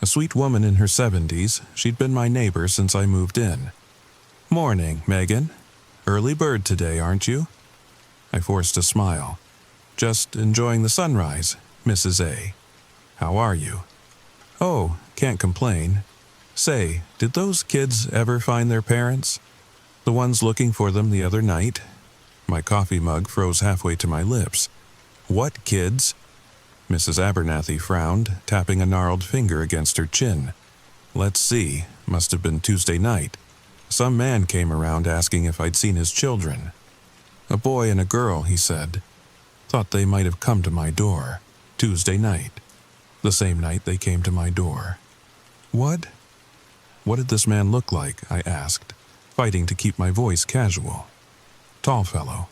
A sweet woman in her 70s, she'd been my neighbor since I moved in. "Morning, Megan. Early bird today, aren't you?" I forced a smile. "Just enjoying the sunrise, Mrs. A. How are you?" "Oh, can't complain. Say, did those kids ever find their parents? The ones looking for them the other night?" My coffee mug froze halfway to my lips. "What kids?" Mrs. Abernathy frowned, tapping a gnarled finger against her chin. "Let's see, must have been Tuesday night. Some man came around asking if I'd seen his children. A boy and a girl, he said. Thought they might have come to my door. Tuesday night. The same night they came to my door." "What?" "What did this man look like?" I asked, fighting to keep my voice casual. "Tall fellow.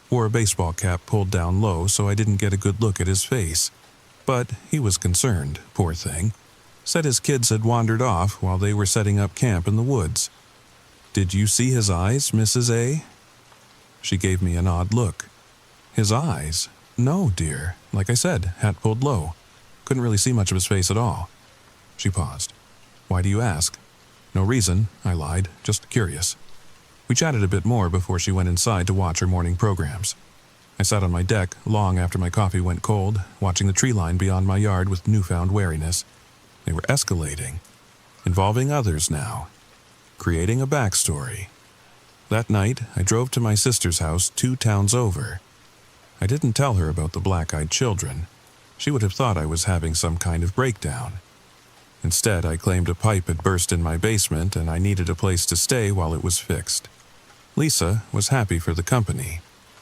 Wore a baseball cap pulled down low so I didn't get a good look at his face. But he was concerned, poor thing. Said his kids had wandered off while they were setting up camp in the woods. Did you see his eyes, Mrs. A?" She gave me an odd look. "His eyes? No, dear. Like I said, hat pulled low. Couldn't really see much of his face at all." She paused. "Why do you ask?" "No reason," I lied, "just curious." We chatted a bit more before she went inside to watch her morning programs. I sat on my deck long after my coffee went cold, watching the tree line beyond my yard with newfound wariness. They were escalating, involving others now, creating a backstory. That night, I drove to my sister's house 2 towns over. I didn't tell her about the black-eyed children. She would have thought I was having some kind of breakdown. Instead, I claimed a pipe had burst in my basement and I needed a place to stay while it was fixed. Lisa was happy for the company.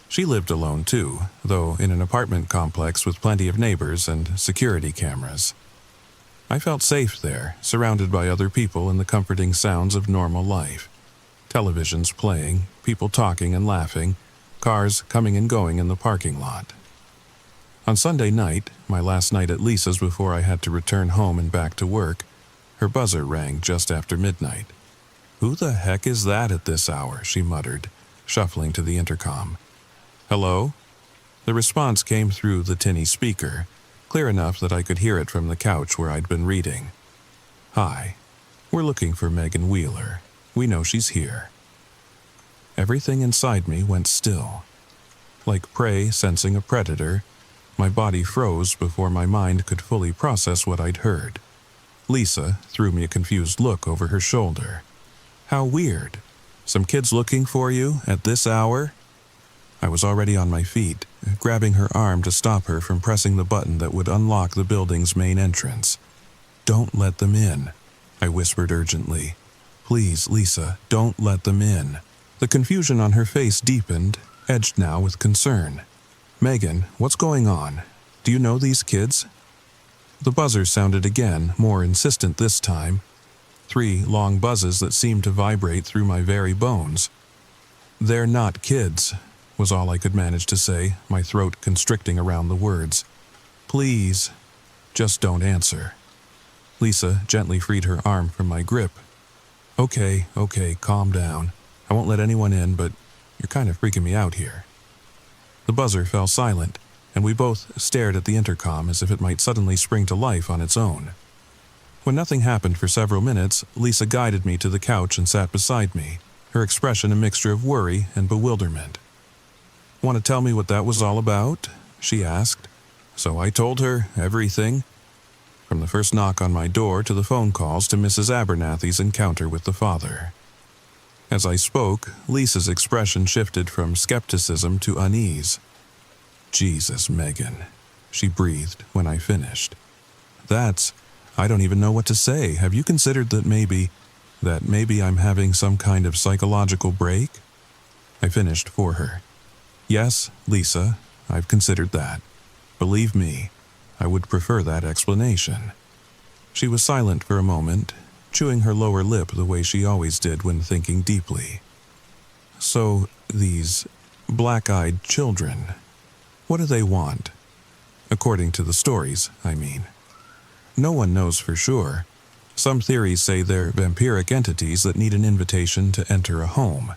She lived alone too, though in an apartment complex with plenty of neighbors and security cameras. I felt safe there, surrounded by other people and the comforting sounds of normal life. Televisions playing, people talking and laughing, cars coming and going in the parking lot. On Sunday night, my last night at Lisa's before I had to return home and back to work, her buzzer rang just after midnight. "Who the heck is that at this hour?" she muttered, shuffling to the intercom. "Hello?" The response came through the tinny speaker, clear enough that I could hear it from the couch where I'd been reading. "Hi. We're looking for Megan Wheeler. We know she's here." Everything inside me went still. Like prey sensing a predator, my body froze before my mind could fully process what I'd heard. Lisa threw me a confused look over her shoulder. "How weird. Some kids looking for you at this hour?" I was already on my feet, grabbing her arm to stop her from pressing the button that would unlock the building's main entrance. "Don't let them in," I whispered urgently. "Please, Lisa, don't let them in." The confusion on her face deepened, edged now with concern. "Megan, what's going on? Do you know these kids?" The buzzer sounded again, more insistent this time. 3 long buzzes that seemed to vibrate through my very bones. "They're not kids," was all I could manage to say, my throat constricting around the words. "Please, just don't answer." Lisa gently freed her arm from my grip. Okay, calm down. I won't let anyone in, but you're kind of freaking me out here." The buzzer fell silent, and we both stared at the intercom as if it might suddenly spring to life on its own. When nothing happened for several minutes, Lisa guided me to the couch and sat beside me, her expression a mixture of worry and bewilderment. "Want to tell me what that was all about?" she asked. So I told her everything, from the first knock on my door to the phone calls to Mrs. Abernathy's encounter with the father. As I spoke, Lisa's expression shifted from skepticism to unease. "Jesus, Megan," she breathed when I finished. I don't even know what to say. Have you considered that maybe I'm having some kind of psychological break?" I finished for her. "Yes, Lisa, I've considered that. Believe me, I would prefer that explanation." She was silent for a moment, chewing her lower lip the way she always did when thinking deeply. "So, these black-eyed children, what do they want? According to the stories, I mean. No one knows for sure. Some theories say they're vampiric entities that need an invitation to enter a home.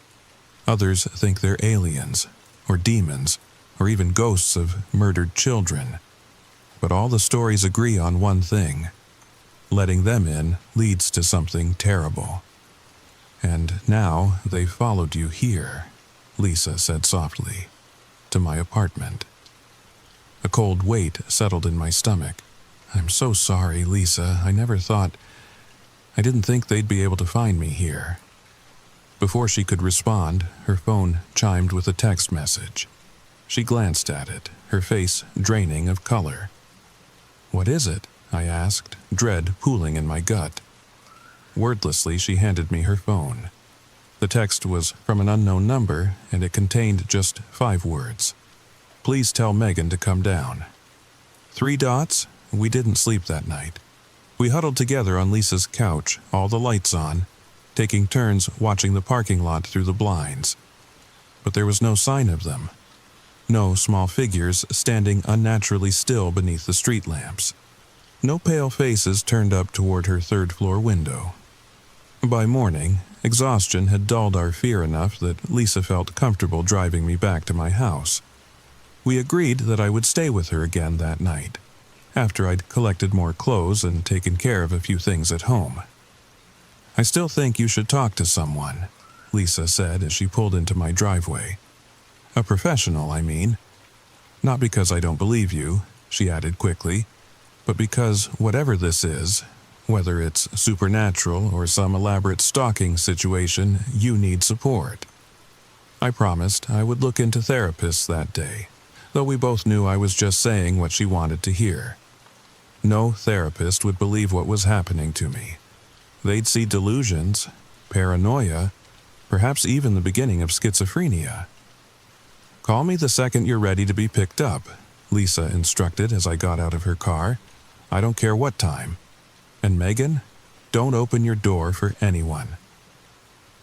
Others think they're aliens, or demons, or even ghosts of murdered children. But all the stories agree on one thing. Letting them in leads to something terrible. And now they've followed you here," Lisa said softly, "to my apartment." A cold weight settled in my stomach. "I'm so sorry, Lisa. I didn't think they'd be able to find me here." Before she could respond, her phone chimed with a text message. She glanced at it, her face draining of color. "What is it?" I asked, dread pooling in my gut. Wordlessly, she handed me her phone. The text was from an unknown number, and it contained just 5 words. "Please tell Megan to come down." 3 dots? We didn't sleep that night. We huddled together on Lisa's couch, all the lights on, taking turns watching the parking lot through the blinds. But there was no sign of them. No small figures standing unnaturally still beneath the street lamps. No pale faces turned up toward her 3rd-floor window. By morning, exhaustion had dulled our fear enough that Lisa felt comfortable driving me back to my house. We agreed that I would stay with her again that night, after I'd collected more clothes and taken care of a few things at home. "I still think you should talk to someone," Lisa said as she pulled into my driveway. "A professional, I mean. Not because I don't believe you," she added quickly, "but because whatever this is, Whether it's supernatural or some elaborate stalking situation, you need support. I promised I would look into therapists that day, though we both knew I was just saying what she wanted to hear. No therapist would believe what was happening to me. They'd see delusions, paranoia, perhaps even the beginning of schizophrenia. "Call me the second you're ready to be picked up," Lisa instructed as I got out of her car. "I don't care what time. And Megan, don't open your door for anyone."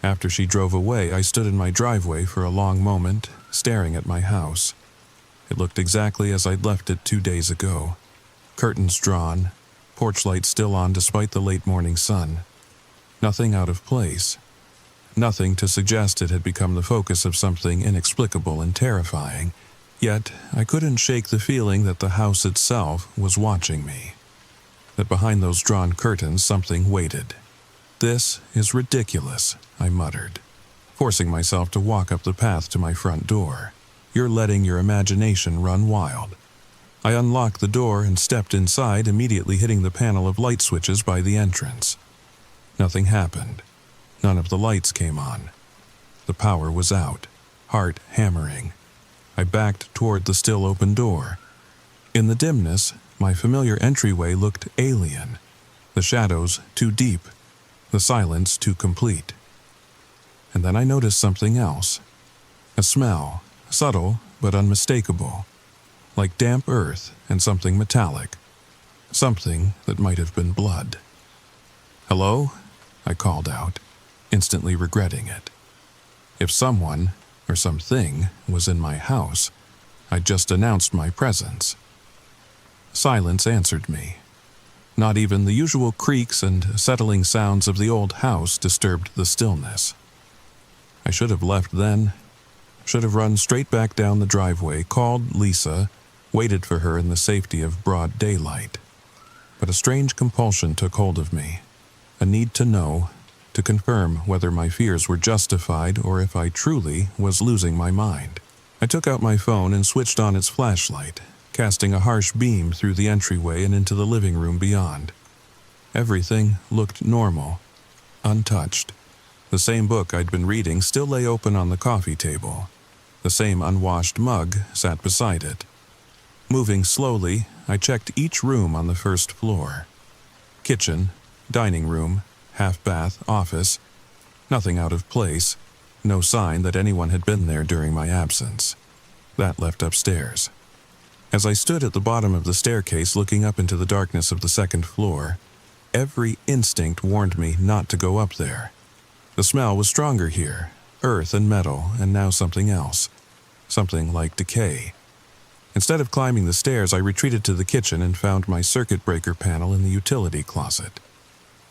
After she drove away, I stood in my driveway for a long moment, staring at my house. It looked exactly as I'd left it 2 days ago. Curtains drawn, porch light still on despite the late morning sun. Nothing out of place. Nothing to suggest it had become the focus of something inexplicable and terrifying. Yet, I couldn't shake the feeling that the house itself was watching me. That behind those drawn curtains something waited. "This is ridiculous," I muttered, forcing myself to walk up the path to my front door. "You're letting your imagination run wild." I unlocked the door and stepped inside, immediately hitting the panel of light switches by the entrance. Nothing happened. None of the lights came on. The power was out, heart hammering. I backed toward the still open door. In the dimness, my familiar entryway looked alien. The shadows too deep, the silence too complete. And then I noticed something else. A smell, subtle but unmistakable. Like damp earth and something metallic. Something that might have been blood. "Hello?" I called out, instantly regretting it. If someone, or something, was in my house, I'd just announced my presence. Silence answered me. Not even the usual creaks and settling sounds of the old house disturbed the stillness. I should have left then. Should have run straight back down the driveway, called Lisa, waited for her in the safety of broad daylight. But a strange compulsion took hold of me. A need to know, to confirm whether my fears were justified or if I truly was losing my mind. I took out my phone and switched on its flashlight, casting a harsh beam through the entryway and into the living room beyond. Everything looked normal, untouched. The same book I'd been reading still lay open on the coffee table. The same unwashed mug sat beside it. Moving slowly, I checked each room on the first floor. Kitchen, dining room, half-bath, office. Nothing out of place. No sign that anyone had been there during my absence. That left upstairs. As I stood at the bottom of the staircase looking up into the darkness of the second floor, every instinct warned me not to go up there. The smell was stronger here, earth and metal, and now something else. Something like decay. Instead of climbing the stairs, I retreated to the kitchen and found my circuit breaker panel in the utility closet.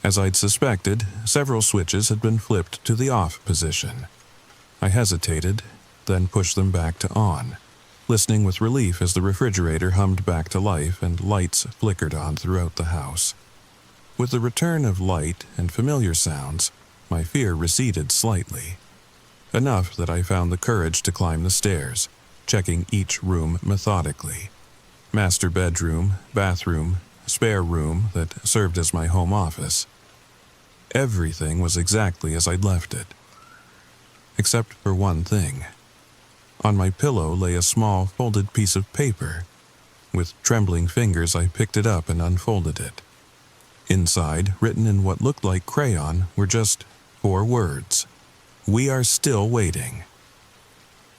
As I'd suspected, several switches had been flipped to the off position. I hesitated, then pushed them back to on, listening with relief as the refrigerator hummed back to life and lights flickered on throughout the house. With the return of light and familiar sounds, my fear receded slightly. Enough that I found the courage to climb the stairs, checking each room methodically. Master bedroom, bathroom, spare room that served as my home office. Everything was exactly as I'd left it. Except for one thing. On my pillow lay a small folded piece of paper. With trembling fingers, I picked it up and unfolded it. Inside, written in what looked like crayon, were just 4 words. "We are still waiting."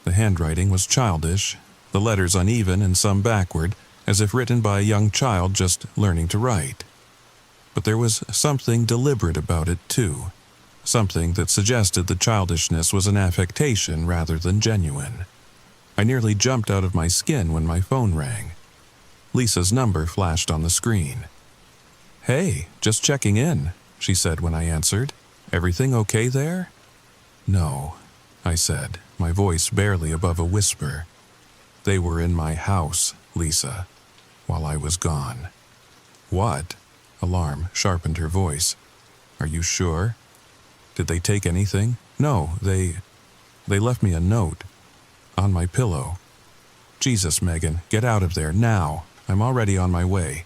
The handwriting was childish, the letters uneven and some backward, as if written by a young child just learning to write. But there was something deliberate about it, too. Something that suggested the childishness was an affectation rather than genuine. I nearly jumped out of my skin when my phone rang. Lisa's number flashed on the screen. "Hey, just checking in," she said when I answered. "Everything okay there?" "No," I said, my voice barely above a whisper. "They were in my house, Lisa, while I was gone." "What?" Alarm sharpened her voice. "Are you sure? Did they take anything?" "No, they left me a note. On my pillow." "Jesus, Megan, get out of there, now. I'm already on my way."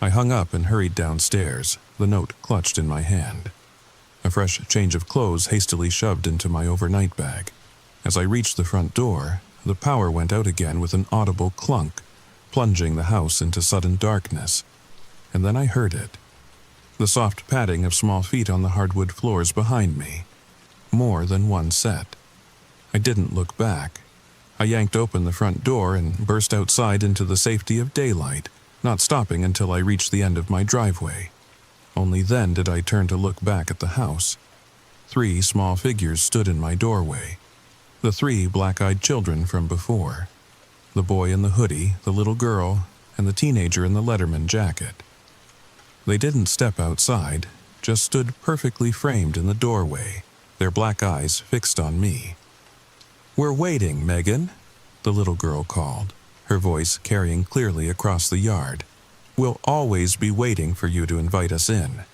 I hung up and hurried downstairs, the note clutched in my hand. A fresh change of clothes hastily shoved into my overnight bag. As I reached the front door, the power went out again with an audible clunk, plunging the house into sudden darkness. And then I heard it. The soft padding of small feet on the hardwood floors behind me. More than one set. I didn't look back. I yanked open the front door and burst outside into the safety of daylight, not stopping until I reached the end of my driveway. Only then did I turn to look back at the house. 3 small figures stood in my doorway. The 3 black-eyed children from before. The boy in the hoodie, the little girl, and the teenager in the Letterman jacket. They didn't step outside, just stood perfectly framed in the doorway, their black eyes fixed on me. "We're waiting, Megan," the little girl called, her voice carrying clearly across the yard. "We'll always be waiting for you to invite us in."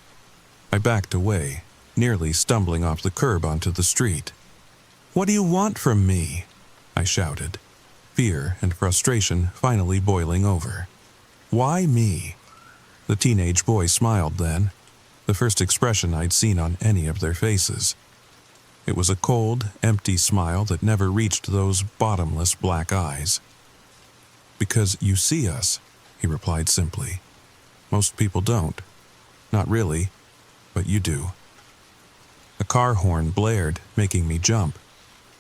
I backed away, nearly stumbling off the curb onto the street. "What do you want from me?" I shouted, fear and frustration finally boiling over. "Why me?" The teenage boy smiled then, the first expression I'd seen on any of their faces. It was a cold, empty smile that never reached those bottomless black eyes. "Because you see us," he replied simply. "Most people don't. Not really, but you do." A car horn blared, making me jump.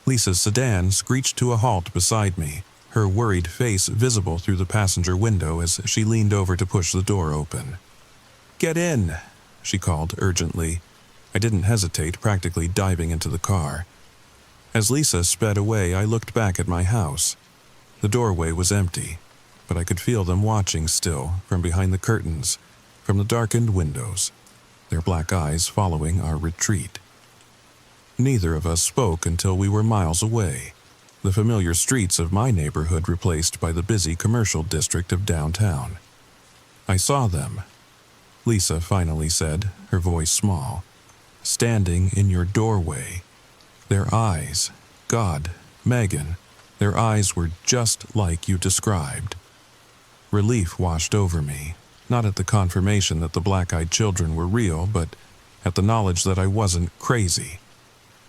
Lisa's sedan screeched to a halt beside me, her worried face visible through the passenger window as she leaned over to push the door open. "Get in," she called urgently. I didn't hesitate, practically diving into the car. As Lisa sped away, I looked back at my house. The doorway was empty, but I could feel them watching still, from behind the curtains, from the darkened windows, their black eyes following our retreat. Neither of us spoke until we were miles away, the familiar streets of my neighborhood replaced by the busy commercial district of downtown. "I saw them," Lisa finally said, her voice small. "Standing in your doorway. Their eyes, God, Megan, their eyes were just like you described." Relief washed over me, not at the confirmation that the black-eyed children were real, but at the knowledge that I wasn't crazy,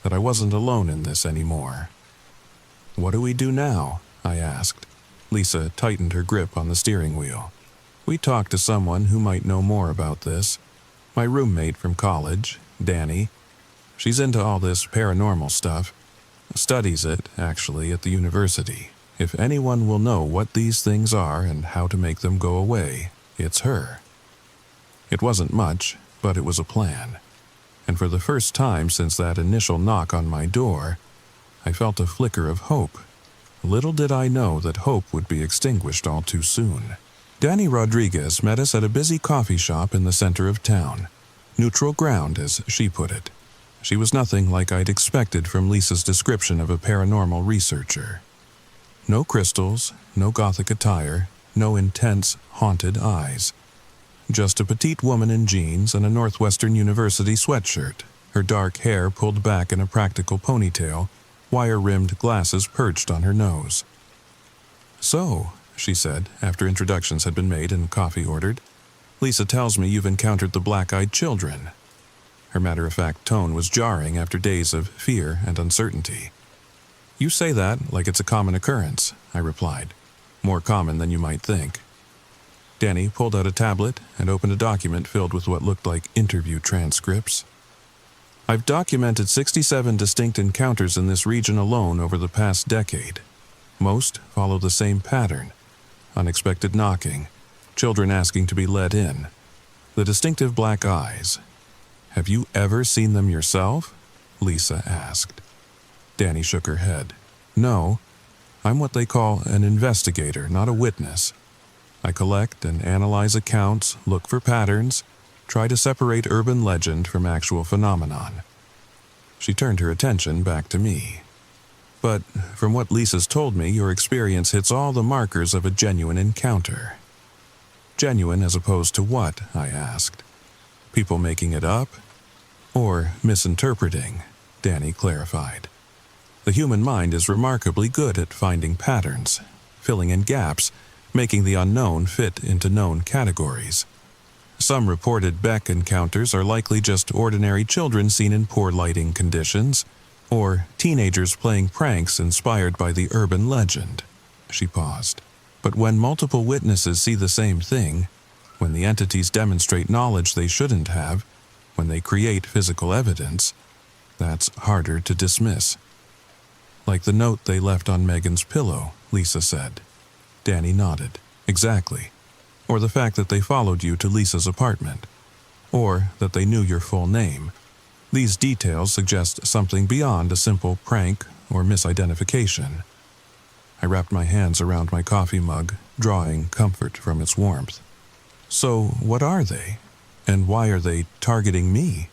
that I wasn't alone in this anymore. "What do we do now?" I asked. Lisa tightened her grip on the steering wheel. "We talked to someone who might know more about this. My roommate from college, Danny. She's into all this paranormal stuff. Studies it, actually, at the university. If anyone will know what these things are and how to make them go away, it's her." It wasn't much, but it was a plan. And for the first time since that initial knock on my door, I felt a flicker of hope. Little did I know that hope would be extinguished all too soon. Danny Rodriguez met us at a busy coffee shop in the center of town. Neutral ground, as she put it. She was nothing like I'd expected from Lisa's description of a paranormal researcher. No crystals, no gothic attire, no intense, haunted eyes. Just a petite woman in jeans and a Northwestern University sweatshirt, her dark hair pulled back in a practical ponytail, wire-rimmed glasses perched on her nose. "So," she said, after introductions had been made and coffee ordered, "Lisa tells me you've encountered the black-eyed children." Her matter-of-fact tone was jarring after days of fear and uncertainty. "You say that like it's a common occurrence," I replied. "More common than you might think." Danny pulled out a tablet and opened a document filled with what looked like interview transcripts. "I've documented 67 distinct encounters in this region alone over the past decade. Most follow the same pattern: unexpected knocking, children asking to be let in, the distinctive black eyes. Have you ever seen them yourself?" Lisa asked. Danny shook her head. "No, I'm what they call an investigator, not a witness. I collect and analyze accounts, look for patterns, try to separate urban legend from actual phenomenon." She turned her attention back to me. "But from what Lisa's told me, your experience hits all the markers of a genuine encounter." "Genuine as opposed to what?" I asked. "People making it up? Or misinterpreting?" Danny clarified. "The human mind is remarkably good at finding patterns, filling in gaps, making the unknown fit into known categories. Some reported Beck encounters are likely just ordinary children seen in poor lighting conditions, or teenagers playing pranks inspired by the urban legend. She paused. But when multiple witnesses see the same thing, when the entities demonstrate knowledge they shouldn't have, when they create physical evidence, that's harder to dismiss. Like the note they left on Megan's pillow, Lisa said. Danny nodded. Exactly. Or the fact that they followed you to Lisa's apartment. Or that they knew your full name. These details suggest something beyond a simple prank or misidentification. I wrapped my hands around my coffee mug, drawing comfort from its warmth. So, what are they? And why are they targeting me?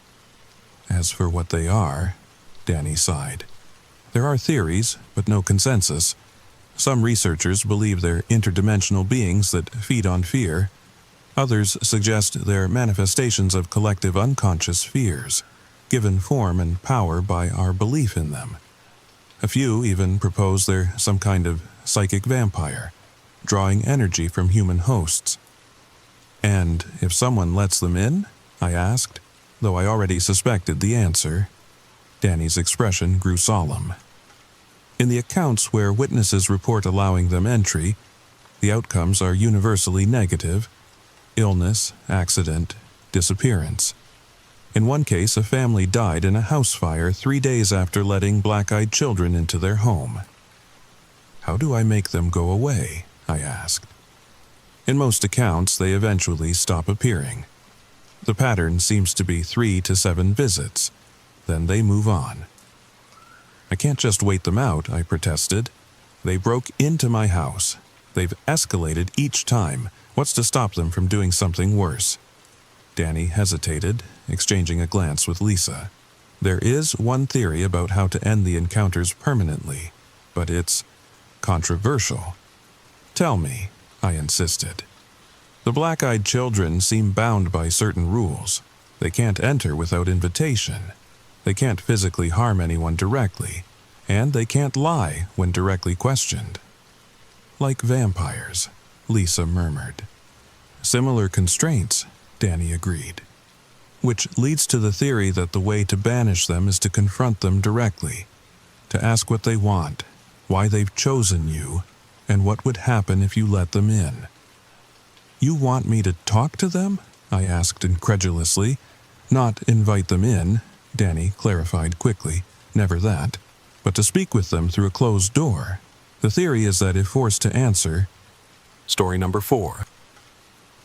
As for what they are, Danny sighed. There are theories, but no consensus. Some researchers believe they're interdimensional beings that feed on fear. Others suggest they're manifestations of collective unconscious fears, given form and power by our belief in them. A few even propose they're some kind of psychic vampire, drawing energy from human hosts. And if someone lets them in? I asked, though I already suspected the answer. Danny's expression grew solemn. In the accounts where witnesses report allowing them entry, the outcomes are universally negative: illness, accident, disappearance. In one case, a family died in a house fire 3 days after letting black-eyed children into their home. How do I make them go away? I asked. In most accounts, they eventually stop appearing. The pattern seems to be 3 to 7 visits. Then they move on. I can't just wait them out, I protested. They broke into my house. They've escalated each time. What's to stop them from doing something worse? Danny hesitated, exchanging a glance with Lisa. There is one theory about how to end the encounters permanently, but it's controversial. Tell me, I insisted. The black-eyed children seem bound by certain rules. They can't enter without invitation. They can't physically harm anyone directly, and they can't lie when directly questioned. Like vampires, Lisa murmured. Similar constraints, Danny agreed. Which leads to the theory that the way to banish them is to confront them directly, to ask what they want, why they've chosen you, and what would happen if you let them in. You want me to talk to them? I asked incredulously. Not invite them in, Danny clarified quickly. Never that. But to speak with them through a closed door. The theory is that if forced to answer... Story number 4.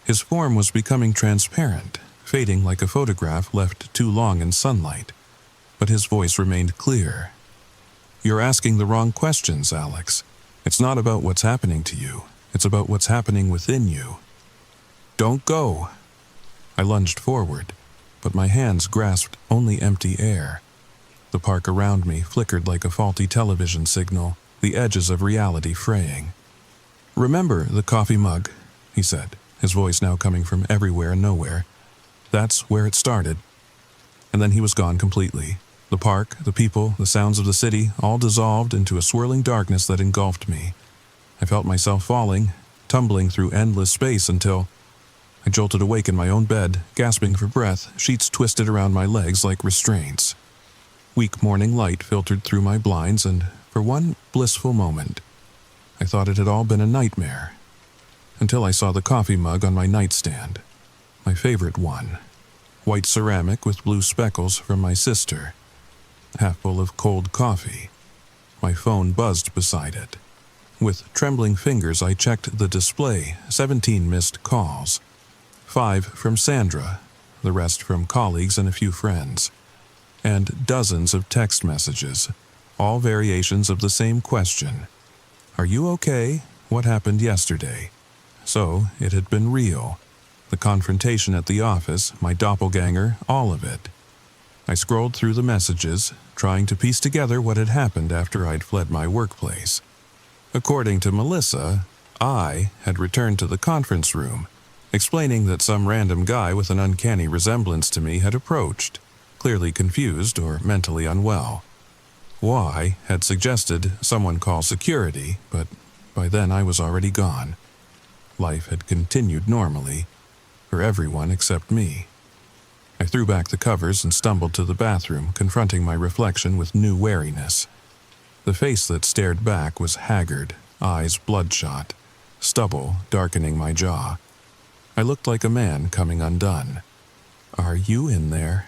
His form was becoming transparent, fading like a photograph left too long in sunlight. But his voice remained clear. You're asking the wrong questions, Alex. It's not about what's happening to you. It's about what's happening within you. Don't go. I lunged forward, but my hands grasped only empty air. The park around me flickered like a faulty television signal, the edges of reality fraying. Remember the coffee mug, he said, his voice now coming from everywhere and nowhere. That's where it started. And then he was gone completely. The park, the people, the sounds of the city, all dissolved into a swirling darkness that engulfed me. I felt myself falling, tumbling through endless space until... I jolted awake in my own bed, gasping for breath, sheets twisted around my legs like restraints. Weak morning light filtered through my blinds, and for one blissful moment, I thought it had all been a nightmare. Until I saw the coffee mug on my nightstand. My favorite one. White ceramic with blue speckles from my sister. Half full of cold coffee. My phone buzzed beside it. With trembling fingers, I checked the display. 17 missed calls. 5 from Sandra, the rest from colleagues and a few friends. And dozens of text messages, all variations of the same question. Are you okay? What happened yesterday? So, it had been real. The confrontation at the office, my doppelganger, all of it. I scrolled through the messages, trying to piece together what had happened after I'd fled my workplace. According to Melissa, I had returned to the conference room, explaining that some random guy with an uncanny resemblance to me had approached, clearly confused or mentally unwell. Y had suggested someone call security, but by then I was already gone. Life had continued normally. for everyone except me. I threw back the covers and stumbled to the bathroom, confronting my reflection with new wariness. The face that stared back was haggard, eyes bloodshot, stubble darkening my jaw. I looked like a man coming undone. "Are you in there?"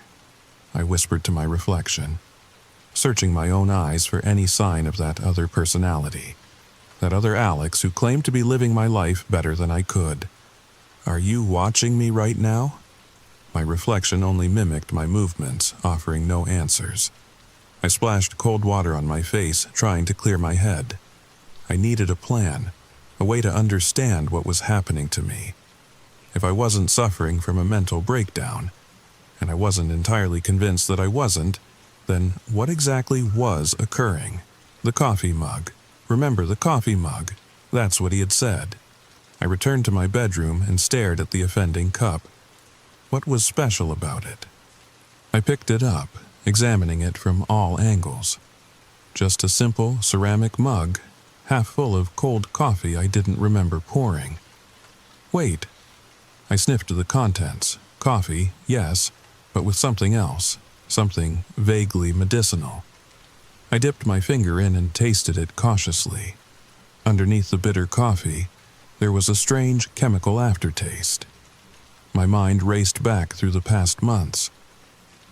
I whispered to my reflection, searching my own eyes for any sign of that other personality, that other Alex who claimed to be living my life better than I could. "Are you watching me right now?" My reflection only mimicked my movements, offering no answers. I splashed cold water on my face, trying to clear my head. I needed a plan, a way to understand what was happening to me. If I wasn't suffering from a mental breakdown, and I wasn't entirely convinced that I wasn't, then what exactly was occurring? The coffee mug. Remember the coffee mug? That's what he had said. I returned to my bedroom and stared at the offending cup. What was special about it? I picked it up, examining it from all angles. Just a simple ceramic mug, half full of cold coffee I didn't remember pouring. Wait. I sniffed the contents. Coffee, yes, but with something else, something vaguely medicinal. I dipped my finger in and tasted it cautiously. Underneath the bitter coffee, there was a strange chemical aftertaste. My mind raced back through the past months.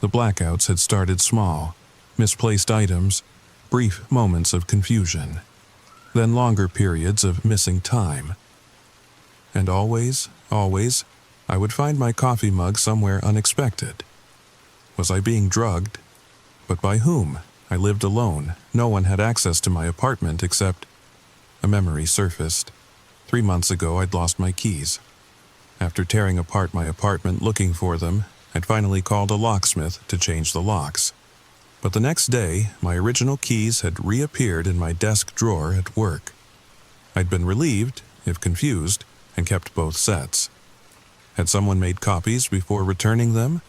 The blackouts had started small, misplaced items, brief moments of confusion, then longer periods of missing time. And always, I would find my coffee mug somewhere unexpected. Was I being drugged? But by whom? I lived alone. No one had access to my apartment except... A memory surfaced. 3 months ago, I'd lost my keys. After tearing apart my apartment looking for them, I'd finally called a locksmith to change the locks. But the next day, my original keys had reappeared in my desk drawer at work. I'd been relieved, if confused, and kept both sets. Had someone made copies before returning them?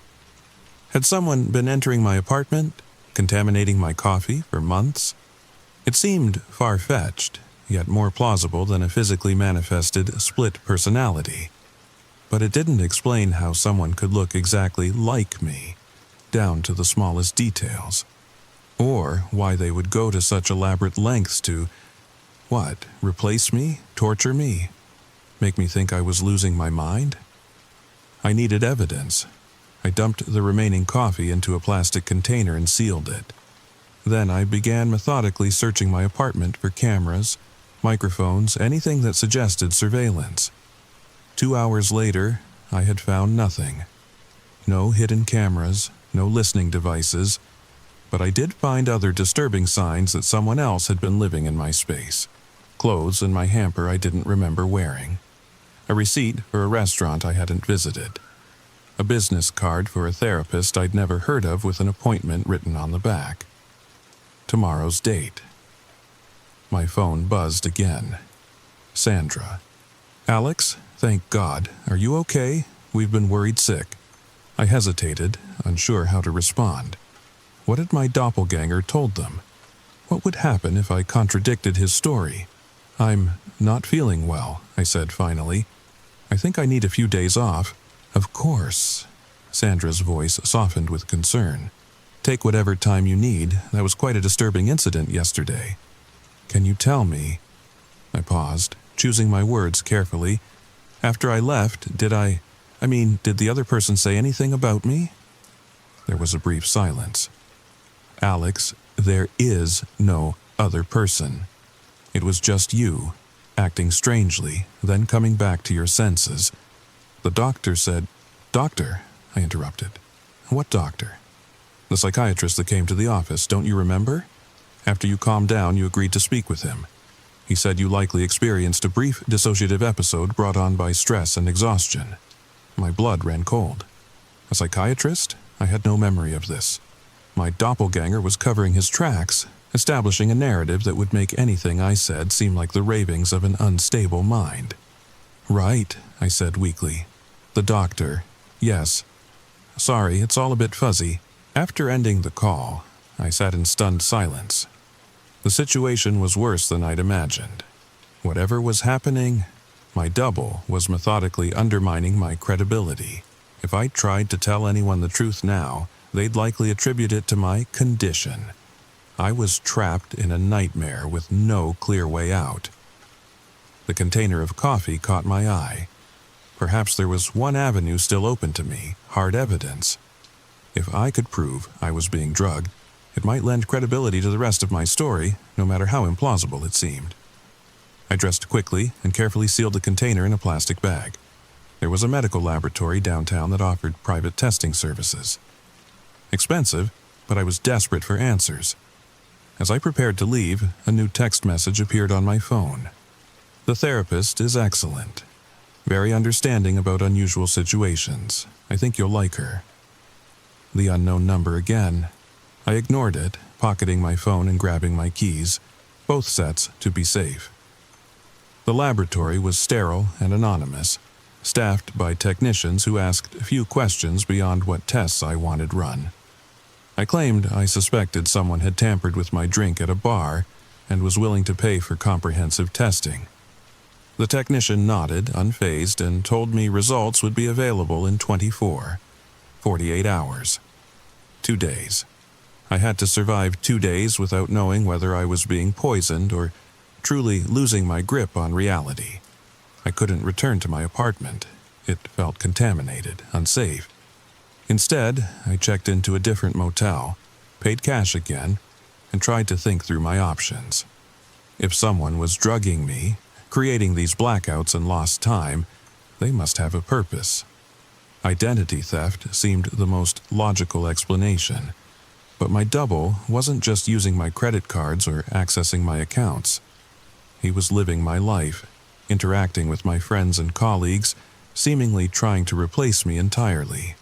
Had someone been entering my apartment, contaminating my coffee for months? It seemed far-fetched, yet more plausible than a physically manifested split personality. But it didn't explain how someone could look exactly like me, down to the smallest details. Or why they would go to such elaborate lengths to, replace me, torture me, make me think I was losing my mind? I needed evidence. I dumped the remaining coffee into a plastic container and sealed it. Then I began methodically searching my apartment for cameras, microphones, anything that suggested surveillance. 2 hours later, I had found nothing. No hidden cameras, no listening devices, but I did find other disturbing signs that someone else had been living in my space. Clothes in my hamper I didn't remember wearing. A receipt for a restaurant I hadn't visited. A business card for a therapist I'd never heard of with an appointment written on the back. Tomorrow's date. My phone buzzed again. Sandra. "Alex, thank God. Are you okay? We've been worried sick." I hesitated, unsure how to respond. What had my doppelganger told them? What would happen if I contradicted his story? "I'm not feeling well," I said finally. "I think I need a few days off." "Of course." Sandra's voice softened with concern. "Take whatever time you need. That was quite a disturbing incident yesterday." "Can you tell me?" I paused, choosing my words carefully. "After I left, did the other person say anything about me?" There was a brief silence. "Alex, there is no other person. It was just you, acting strangely, then coming back to your senses. The doctor said—" "Doctor?" I interrupted. "What doctor?" "The psychiatrist that came to the office, don't you remember? After you calmed down, you agreed to speak with him. He said you likely experienced a brief dissociative episode brought on by stress and exhaustion." My blood ran cold. A psychiatrist? I had no memory of this. My doppelganger was covering his tracks, establishing a narrative that would make anything I said seem like the ravings of an unstable mind. "Right," I said weakly. "The doctor. Yes. Sorry, it's all a bit fuzzy." After ending the call, I sat in stunned silence. The situation was worse than I'd imagined. Whatever was happening My double was methodically undermining my credibility. If I tried to tell anyone the truth now, they'd likely attribute it to my condition. I was trapped in a nightmare with no clear way out. The container of coffee caught my eye. Perhaps there was one avenue still open to me, hard evidence. If I could prove I was being drugged, it might lend credibility to the rest of my story, no matter how implausible it seemed. I dressed quickly and carefully sealed the container in a plastic bag. There was a medical laboratory downtown that offered private testing services. Expensive, but I was desperate for answers. As I prepared to leave, a new text message appeared on my phone. The therapist is excellent. Very understanding about unusual situations. I think you'll like her. The unknown number again. I ignored it, pocketing my phone and grabbing my keys, both sets to be safe. The laboratory was sterile and anonymous, staffed by technicians who asked few questions beyond what tests I wanted run. I claimed I suspected someone had tampered with my drink at a bar and was willing to pay for comprehensive testing. The technician nodded, unfazed, and told me results would be available in 48 hours. 2 days. I had to survive 2 days without knowing whether I was being poisoned or truly losing my grip on reality. I couldn't return to my apartment. It felt contaminated, unsafe. Instead, I checked into a different motel, paid cash again, and tried to think through my options. If someone was drugging me, creating these blackouts and lost time, they must have a purpose. Identity theft seemed the most logical explanation, but my double wasn't just using my credit cards or accessing my accounts. He was living my life, interacting with my friends and colleagues, seemingly trying to replace me entirely.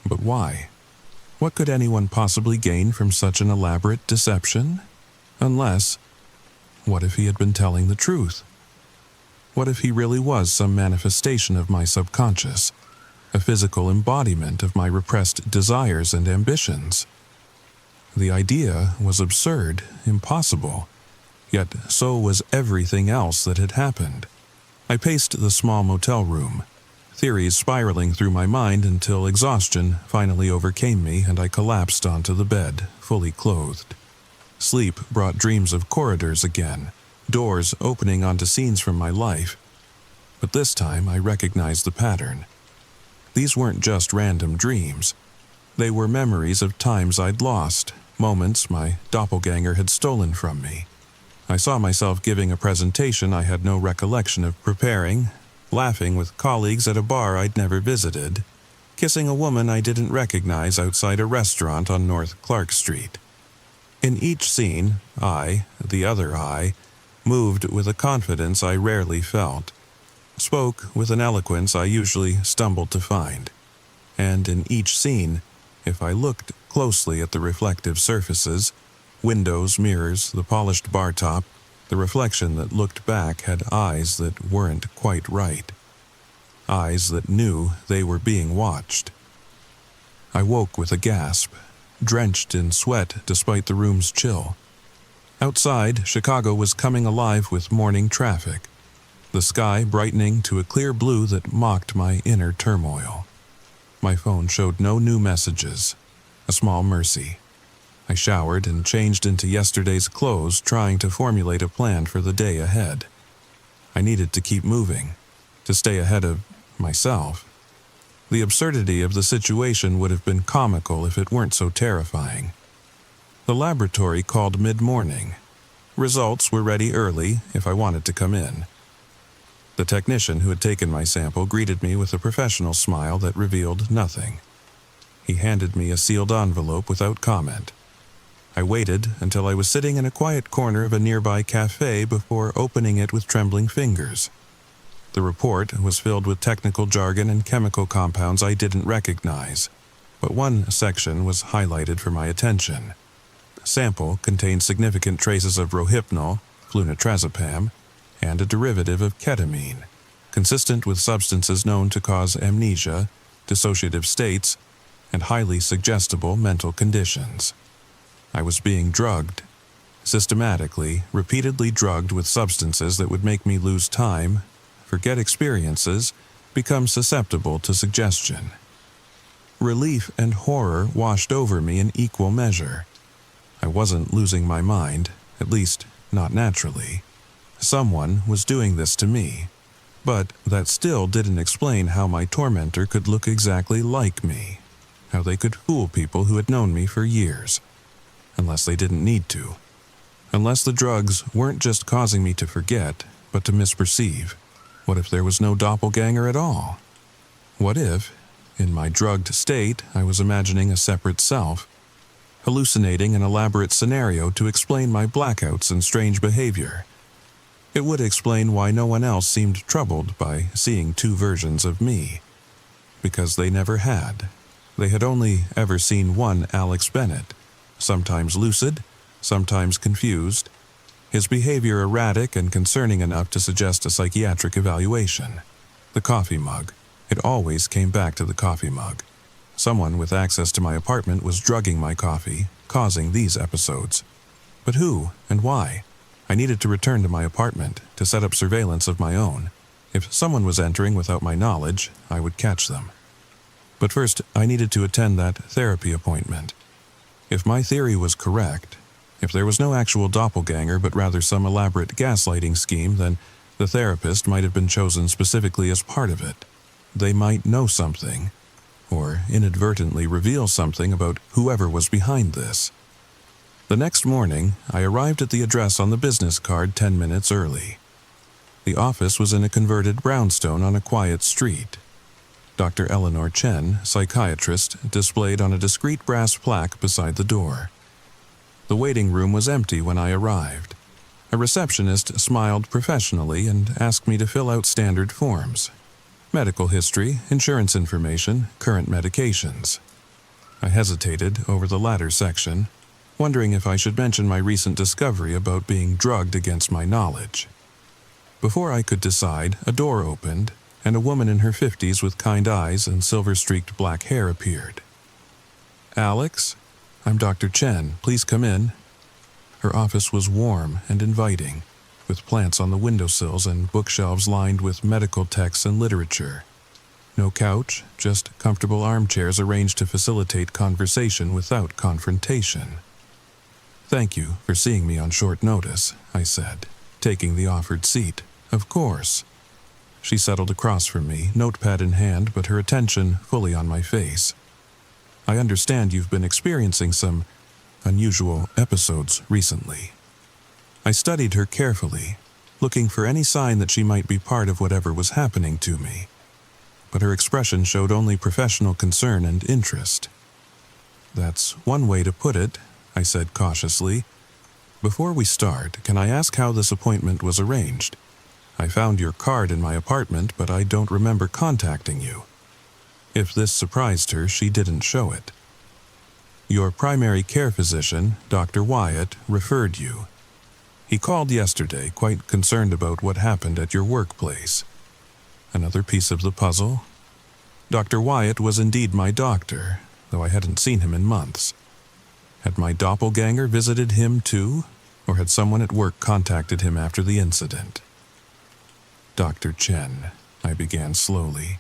But why? What could anyone possibly gain from such an elaborate deception? Unless, what if he had been telling the truth? What if he really was some manifestation of my subconscious, a physical embodiment of my repressed desires and ambitions? The idea was absurd, impossible, yet so was everything else that had happened. I paced the small motel room, theories spiraling through my mind until exhaustion finally overcame me and I collapsed onto the bed, fully clothed. Sleep brought dreams of corridors again, doors opening onto scenes from my life. But this time I recognized the pattern. These weren't just random dreams. They were memories of times I'd lost, moments my doppelganger had stolen from me. I saw myself giving a presentation I had no recollection of preparing, laughing with colleagues at a bar I'd never visited, kissing a woman I didn't recognize outside a restaurant on North Clark Street. In each scene, I, the other I, moved with a confidence I rarely felt, spoke with an eloquence I usually stumbled to find. And in each scene, if I looked closely at the reflective surfaces, windows, mirrors, the polished bar top, the reflection that looked back had eyes that weren't quite right. Eyes that knew they were being watched. I woke with a gasp, drenched in sweat despite the room's chill. Outside, Chicago was coming alive with morning traffic, the sky brightening to a clear blue that mocked my inner turmoil. My phone showed no new messages, a small mercy. I showered and changed into yesterday's clothes, trying to formulate a plan for the day ahead. I needed to keep moving, to stay ahead of myself. The absurdity of the situation would have been comical if it weren't so terrifying. The laboratory called mid-morning. Results were ready early if I wanted to come in. The technician who had taken my sample greeted me with a professional smile that revealed nothing. He handed me a sealed envelope without comment. I waited until I was sitting in a quiet corner of a nearby cafe before opening it with trembling fingers. The report was filled with technical jargon and chemical compounds I didn't recognize, but one section was highlighted for my attention. The sample contained significant traces of rohypnol, flunitrazepam, and a derivative of ketamine, consistent with substances known to cause amnesia, dissociative states, and highly suggestible mental conditions. I was being drugged, systematically, repeatedly drugged with substances that would make me lose time, forget experiences, become susceptible to suggestion. Relief and horror washed over me in equal measure. I wasn't losing my mind, at least not naturally. Someone was doing this to me, but that still didn't explain how my tormentor could look exactly like me, how they could fool people who had known me for years, unless they didn't need to. Unless the drugs weren't just causing me to forget, but to misperceive. What if there was no doppelganger at all? What if, in my drugged state, I was imagining a separate self, hallucinating an elaborate scenario to explain my blackouts and strange behavior? It would explain why no one else seemed troubled by seeing two versions of me. Because they never had. They had only ever seen one Alex Bennett, sometimes lucid, sometimes confused, his behavior erratic and concerning enough to suggest a psychiatric evaluation. The coffee mug. It always came back to the coffee mug. Someone with access to my apartment was drugging my coffee, causing these episodes. But who and why? I needed to return to my apartment to set up surveillance of my own. If someone was entering without my knowledge, I would catch them. But first, I needed to attend that therapy appointment. If my theory was correct, if there was no actual doppelganger but rather some elaborate gaslighting scheme, then the therapist might have been chosen specifically as part of it. They might know something, or inadvertently reveal something about whoever was behind this. The next morning, I arrived at the address on the business card 10 minutes early. The office was in a converted brownstone on a quiet street. Dr. Eleanor Chen, psychiatrist, displayed on a discreet brass plaque beside the door. The waiting room was empty when I arrived. A receptionist smiled professionally and asked me to fill out standard forms. Medical history, insurance information, current medications. I hesitated over the latter section, wondering if I should mention my recent discovery about being drugged against my knowledge. Before I could decide, a door opened, and a woman in her 50s with kind eyes and silver-streaked black hair appeared. "Alex? I'm Dr. Chen. Please come in." Her office was warm and inviting, with plants on the windowsills and bookshelves lined with medical texts and literature. No couch, just comfortable armchairs arranged to facilitate conversation without confrontation. "Thank you for seeing me on short notice," I said, taking the offered seat. "Of course." She settled across from me, notepad in hand, but her attention fully on my face. "I understand you've been experiencing some unusual episodes recently." I studied her carefully, looking for any sign that she might be part of whatever was happening to me. But her expression showed only professional concern and interest. "That's one way to put it," I said cautiously. "Before we start, can I ask how this appointment was arranged? I found your card in my apartment, but I don't remember contacting you." If this surprised her, she didn't show it. "Your primary care physician, Dr. Wyatt, referred you. He called yesterday, quite concerned about what happened at your workplace." Another piece of the puzzle. Dr. Wyatt was indeed my doctor, though I hadn't seen him in months. Had my doppelganger visited him too, or had someone at work contacted him after the incident? "Dr. Chen," I began slowly,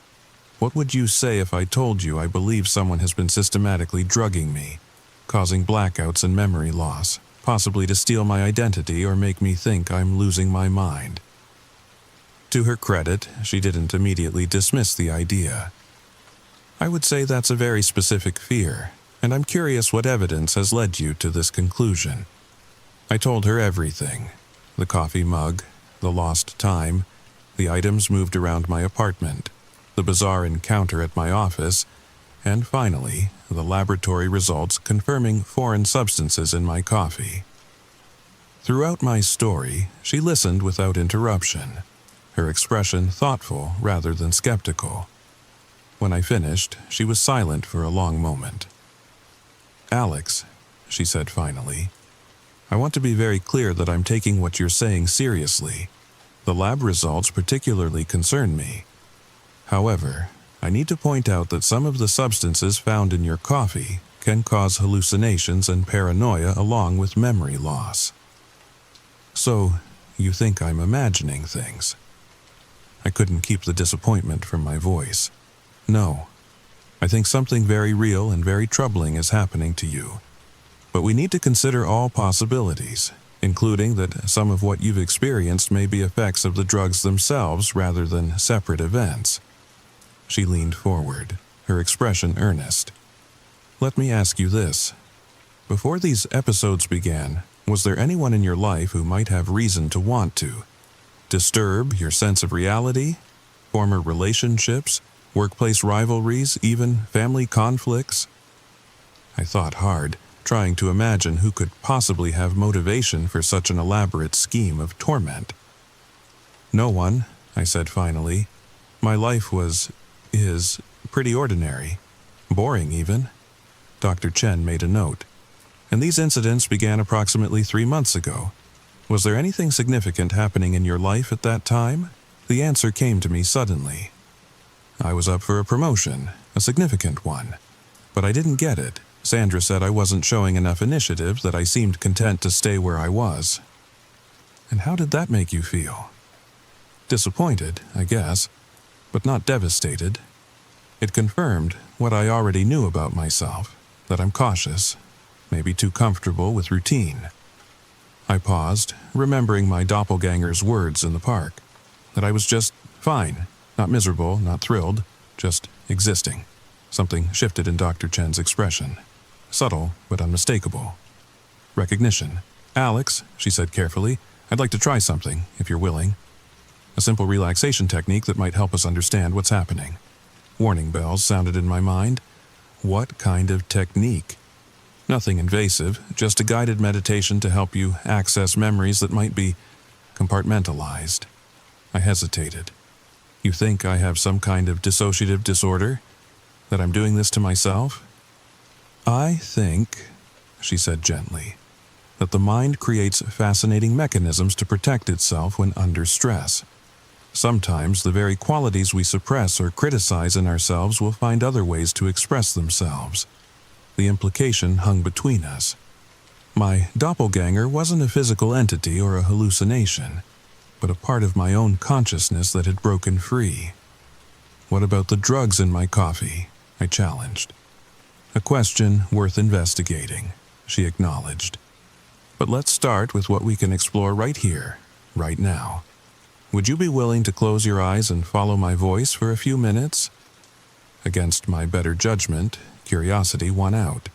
"what would you say if I told you I believe someone has been systematically drugging me, causing blackouts and memory loss, possibly to steal my identity or make me think I'm losing my mind?" To her credit, she didn't immediately dismiss the idea. "I would say that's a very specific fear, and I'm curious what evidence has led you to this conclusion." I told her everything: the coffee mug, the lost time, the items moved around my apartment, the bizarre encounter at my office, and finally, the laboratory results confirming foreign substances in my coffee. Throughout my story, she listened without interruption, her expression thoughtful rather than skeptical. When I finished, she was silent for a long moment. "Alex," she said finally, "I want to be very clear that I'm taking what you're saying seriously. The lab results particularly concern me. However, I need to point out that some of the substances found in your coffee can cause hallucinations and paranoia along with memory loss." "So, you think I'm imagining things?" I couldn't keep the disappointment from my voice. No, I think something very real and very troubling is happening to you. But we need to consider all possibilities, including that some of what you've experienced may be effects of the drugs themselves rather than separate events. She leaned forward, her expression earnest. Let me ask you this. Before these episodes began, was there anyone in your life who might have reason to want to disturb your sense of reality? Former relationships, workplace rivalries, even family conflicts? I thought hard, trying to imagine who could possibly have motivation for such an elaborate scheme of torment. No one, I said finally. My life is pretty ordinary. Boring even. Dr. Chen made a note. And these incidents began approximately 3 months ago. Was there anything significant happening in your life at that time? The answer came to me suddenly. I was up for a promotion, a significant one. But I didn't get it. Sandra said I wasn't showing enough initiative, that I seemed content to stay where I was. And how did that make you feel? Disappointed, I guess, but not devastated. It confirmed what I already knew about myself, that I'm cautious, maybe too comfortable with routine. I paused, remembering my doppelganger's words in the park, that I was just fine, not miserable, not thrilled, just existing. Something shifted in Dr. Chen's expression. Subtle, but unmistakable. Recognition. Alex, she said carefully, I'd like to try something, if you're willing. A simple relaxation technique that might help us understand what's happening. Warning bells sounded in my mind. What kind of technique? Nothing invasive, just a guided meditation to help you access memories that might be compartmentalized. I hesitated. You think I have some kind of dissociative disorder? That I'm doing this to myself? I think, she said gently, that the mind creates fascinating mechanisms to protect itself when under stress. Sometimes the very qualities we suppress or criticize in ourselves will find other ways to express themselves. The implication hung between us. My doppelganger wasn't a physical entity or a hallucination, but a part of my own consciousness that had broken free. What about the drugs in my coffee? I challenged. A question worth investigating, she acknowledged. But let's start with what we can explore right here, right now. Would you be willing to close your eyes and follow my voice for a few minutes? Against my better judgment, curiosity won out.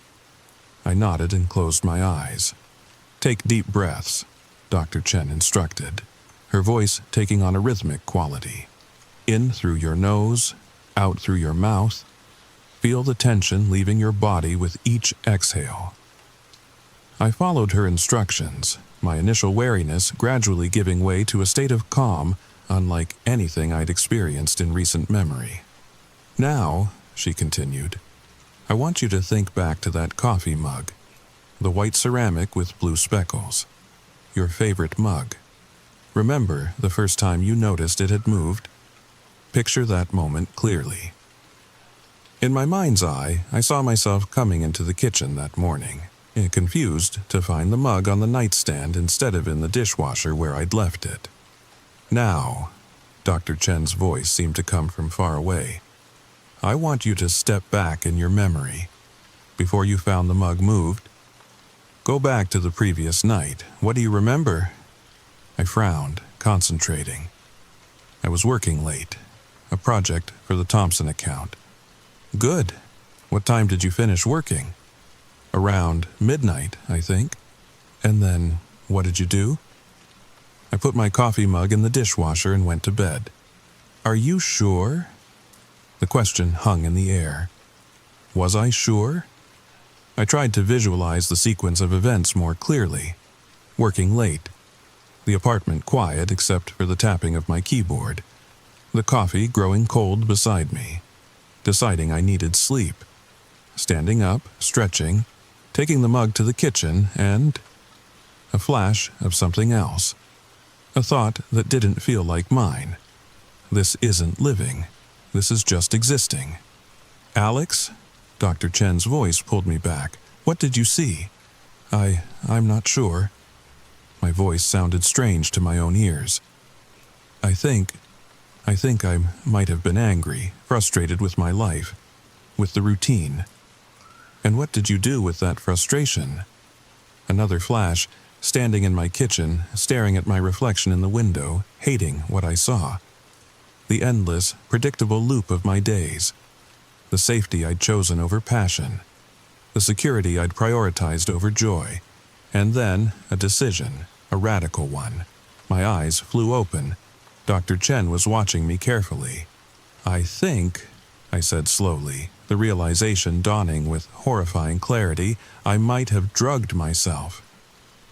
I nodded and closed my eyes. Take deep breaths, Dr. Chen instructed, her voice taking on a rhythmic quality. In through your nose, out through your mouth. Feel the tension leaving your body with each exhale. I followed her instructions, my initial wariness gradually giving way to a state of calm unlike anything I'd experienced in recent memory. Now, she continued, I want you to think back to that coffee mug, the white ceramic with blue speckles, your favorite mug. Remember the first time you noticed it had moved? Picture that moment clearly. In my mind's eye, I saw myself coming into the kitchen that morning, confused to find the mug on the nightstand instead of in the dishwasher where I'd left it. Now, Dr. Chen's voice seemed to come from far away. I want you to step back in your memory. Before you found the mug moved, go back to the previous night. What do you remember? I frowned, concentrating. I was working late. A project for the Thompson account. Good. What time did you finish working? Around midnight, I think. And then, what did you do? I put my coffee mug in the dishwasher and went to bed. Are you sure? The question hung in the air. Was I sure? I tried to visualize the sequence of events more clearly. Working late. The apartment quiet except for the tapping of my keyboard. The coffee growing cold beside me. Deciding I needed sleep. Standing up, stretching, taking the mug to the kitchen, and a flash of something else. A thought that didn't feel like mine. This isn't living. This is just existing. Alex? Dr. Chen's voice pulled me back. What did you see? I'm not sure. My voice sounded strange to my own ears. I think I think I might have been angry, frustrated with my life, with the routine. And what did you do with that frustration? Another flash, standing in my kitchen, staring at my reflection in the window, hating what I saw. The endless, predictable loop of my days. The safety I'd chosen over passion. The security I'd prioritized over joy. And then, a decision, a radical one. My eyes flew open. Dr. Chen was watching me carefully. I think, I said slowly, the realization dawning with horrifying clarity, I might have drugged myself.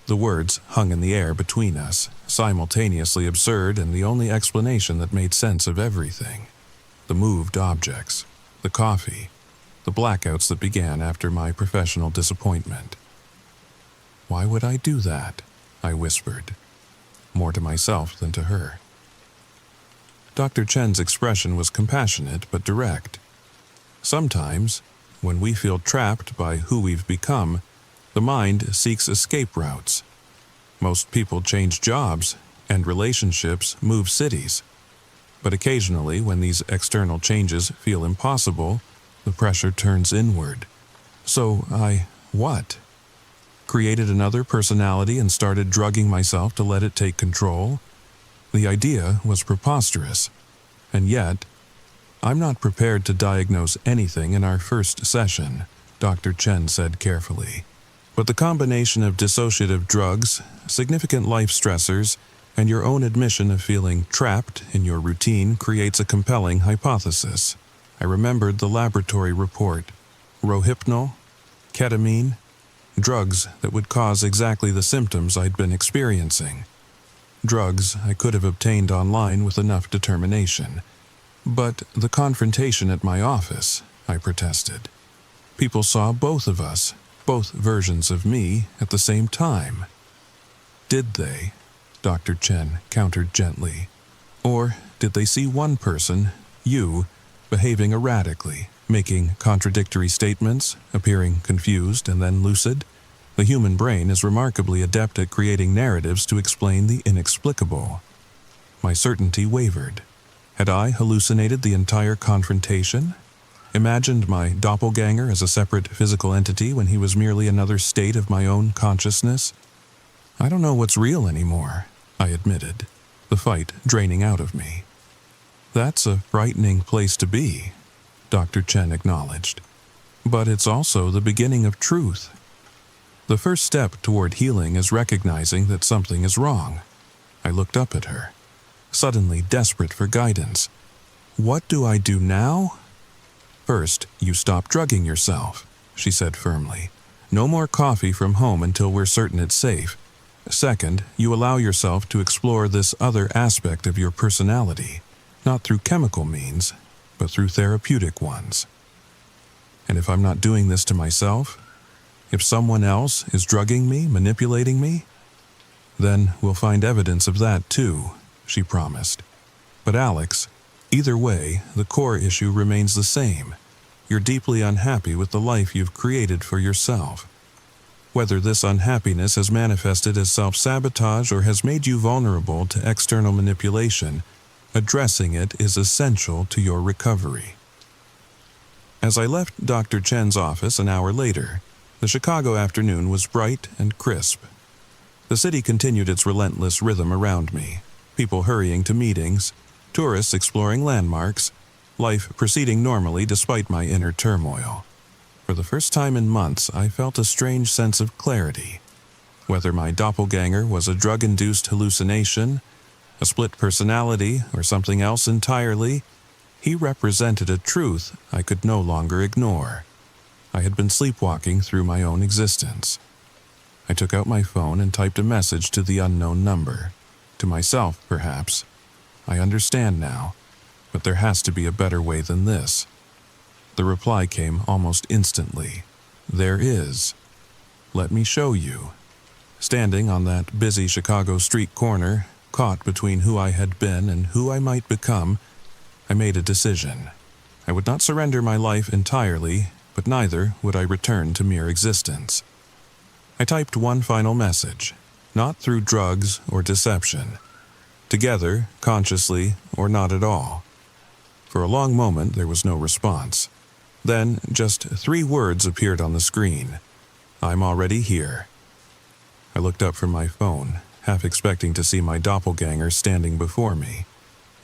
The words hung in the air between us, simultaneously absurd and the only explanation that made sense of everything. The moved objects, the coffee, the blackouts that began after my professional disappointment. Why would I do that? I whispered, more to myself than to her. Dr. Chen's expression was compassionate but direct. Sometimes, when we feel trapped by who we've become, the mind seeks escape routes. Most people change jobs, and relationships move cities. But occasionally, when these external changes feel impossible, the pressure turns inward. So what? Created another personality and started drugging myself to let it take control? The idea was preposterous. And yet, I'm not prepared to diagnose anything in our first session, Dr. Chen said carefully. But the combination of dissociative drugs, significant life stressors, and your own admission of feeling trapped in your routine creates a compelling hypothesis. I remembered the laboratory report. Rohypnol, ketamine, drugs that would cause exactly the symptoms I'd been experiencing. Drugs I could have obtained online with enough determination. But the confrontation at my office, I protested. People saw both of us, both versions of me, at the same time. Did they? Dr. Chen countered gently. Or did they see one person, you, behaving erratically, making contradictory statements, appearing confused and then lucid? The human brain is remarkably adept at creating narratives to explain the inexplicable. My certainty wavered. Had I hallucinated the entire confrontation? Imagined my doppelganger as a separate physical entity when he was merely another state of my own consciousness? I don't know what's real anymore, I admitted, the fight draining out of me. That's a frightening place to be, Dr. Chen acknowledged. But it's also the beginning of truth. The first step toward healing is recognizing that something is wrong. I looked up at her, suddenly desperate for guidance. What do I do now? First, you stop drugging yourself, she said firmly. No more coffee from home until we're certain it's safe. Second, you allow yourself to explore this other aspect of your personality, not through chemical means, but through therapeutic ones. And if I'm not doing this to myself, if someone else is drugging me, manipulating me, then we'll find evidence of that too, she promised. But Alex, either way, the core issue remains the same. You're deeply unhappy with the life you've created for yourself. Whether this unhappiness has manifested as self-sabotage or has made you vulnerable to external manipulation, addressing it is essential to your recovery. As I left Dr. Chen's office an hour later, the Chicago afternoon was bright and crisp. The city continued its relentless rhythm around me, people hurrying to meetings, tourists exploring landmarks, life proceeding normally despite my inner turmoil. For the first time in months, I felt a strange sense of clarity. Whether my doppelganger was a drug-induced hallucination, a split personality, or something else entirely, he represented a truth I could no longer ignore. I had been sleepwalking through my own existence. I took out my phone and typed a message to the unknown number. To myself, perhaps. I understand now, but there has to be a better way than this. The reply came almost instantly. There is. Let me show you. Standing on that busy Chicago street corner, caught between who I had been and who I might become, I made a decision. I would not surrender my life entirely, but neither would I return to mere existence. I typed one final message, not through drugs or deception. Together, consciously or not at all. For a long moment, there was no response. Then, just 3 words appeared on the screen. "I'm already here." I looked up from my phone, half expecting to see my doppelganger standing before me.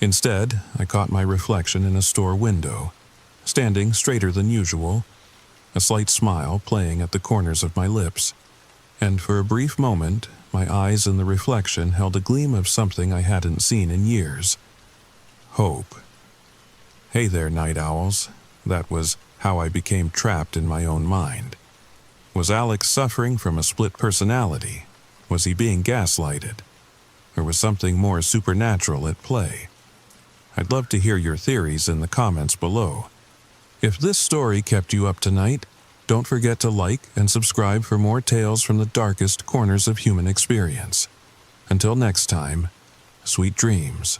Instead, I caught my reflection in a store window, standing straighter than usual, a slight smile playing at the corners of my lips. And for a brief moment, my eyes in the reflection held a gleam of something I hadn't seen in years. Hope. Hey there, night owls. That was how I became trapped in my own mind. Was Alex suffering from a split personality? Was he being gaslighted? Or was something more supernatural at play? I'd love to hear your theories in the comments below. If this story kept you up tonight, don't forget to like and subscribe for more tales from the darkest corners of human experience. Until next time, sweet dreams.